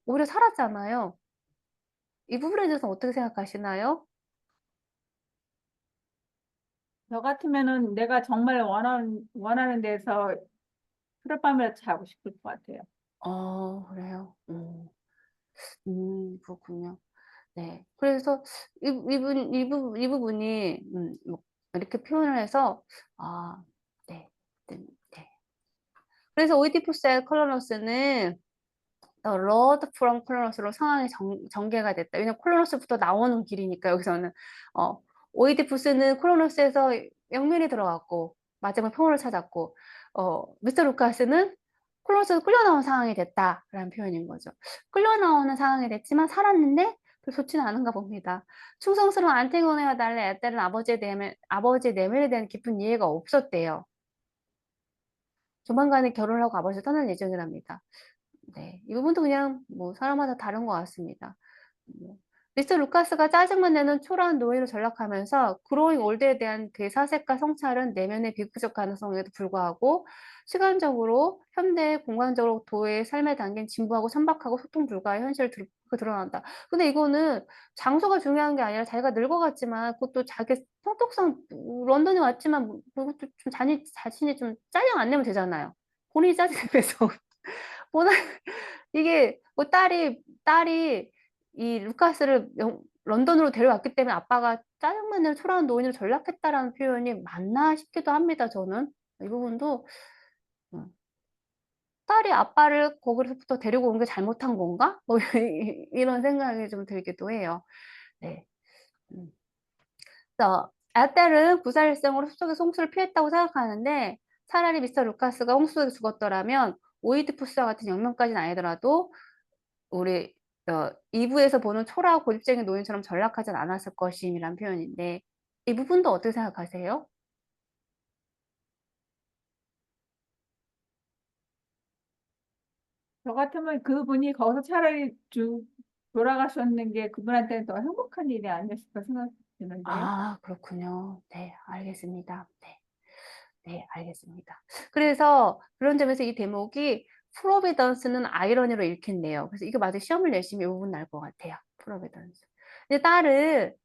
오히려 살았잖아요. 이 부분에 대해서 어떻게 생각하시나요? 저 같으면은 내가 정말 원하는 데서 하룻밤이라도 자고 싶을 것 같아요. 그래요. 그렇군요. 네. 그래서 이 부분이, 이렇게 표현을 해서, 아, 네. 네. 네. 그래서 오이디푸스의 콜로너스는 로드 프롬 콜로너스로 상황이 전개가 됐다. 왜냐면 콜로너스부터 나오는 길이니까 여기서는 오이디푸스는 콜로너스에서 영면이 들어갔고 마지막 평화를 찾았고 미스터 루카스는 콜로너스에서 끌려나온 상황이 됐다라는 표현인 거죠. 끌려나오는 상황이 됐지만 살았는데 별 좋지는 않은가 봅니다. 충성스러운 안티고네와 달리 에스텔은 아버지의 내면에 대한 깊은 이해가 없었대요. 조만간에 결혼을 하고 아버지를 떠날 예정이랍니다. 네, 이 부분도 그냥 사람마다 다른 것 같습니다. 뭐, 미스터 루카스가 짜증만 내는 초라한 노예로 전락하면서 그로잉 올드에 대한 그의 사색과 성찰은 내면의 비극적 가능성에도 불구하고 시간적으로 현대의 공간적으로 도의 삶에 담긴 진부하고 천박하고 소통 불가의 현실을 드러난다. 근데 이거는 장소가 중요한 게 아니라 자기가 늙어갔지만 그것도 자기 성격상 런던에 왔지만 그것도 좀 자신이 좀 짜증 안 내면 되잖아요. 본인이 짜증 내면서 보다 이게 뭐 딸이 이 루카스를 런던으로 데려왔기 때문에 아빠가 짜증만 내는 초라한 노인으로 전락했다라는 표현이 맞나 싶기도 합니다. 저는 이 부분도 음, 딸이 아빠를 거기로부터 데리고 온 게 잘못한 건가? 뭐 이런 생각이 좀 들기도 해요. 네. 음. 그래서 에델은 구사일생으로 숲속에서 홍수를 피했다고 생각하는데 차라리 미스터 루카스가 홍수 속에 죽었더라면 오이디푸스와 같은 영명까지는 아니더라도 우리 2부에서 보는 초라하고 고집쟁이 노인처럼 전락하진 않았을 것임이란 표현인데 이 부분도 어떻게 생각하세요? 저 같으면 그분이 거기서 차라리 돌아가셨는 게 그분한테는 더 행복한 일이 아니었을까 생각이 드는데요. 아, 그렇군요. 네, 알겠습니다. 네, 네, 알겠습니다. 그래서 그런 점에서 이 대목이 프로비던스는 아이러니로 읽힌대요. 그래서 이거 맞아 시험을 내시면 이 부분 날 것 같아요. 프로비던스. 근데 딸은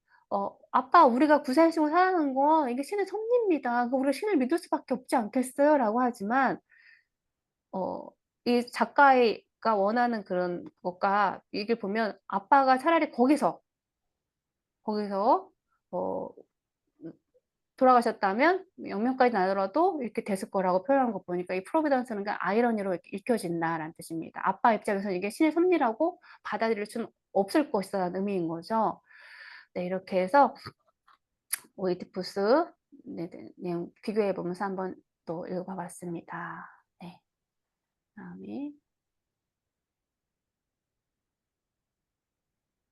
아빠 우리가 구사일생으로 살아가는 건 이게 신의 섭리입니다. 우리가 신을 믿을 수밖에 없지 않겠어요? 라고 하지만 이 작가가 원하는 그런 것과 얘기를 보면 아빠가 차라리 거기서 어, 돌아가셨다면 영명까지 나더라도 이렇게 됐을 거라고 표현한 거 보니까 이 프로비던스는 그냥 아이러니로 이렇게 읽혀진다라는 뜻입니다. 아빠 입장에서는 이게 신의 섭리라고 받아들일 수는 없을 것이라는 의미인 거죠. 네, 이렇게 해서 오이디푸스 내용 비교해 보면서 한번 또 읽어봤습니다. 네, 다음에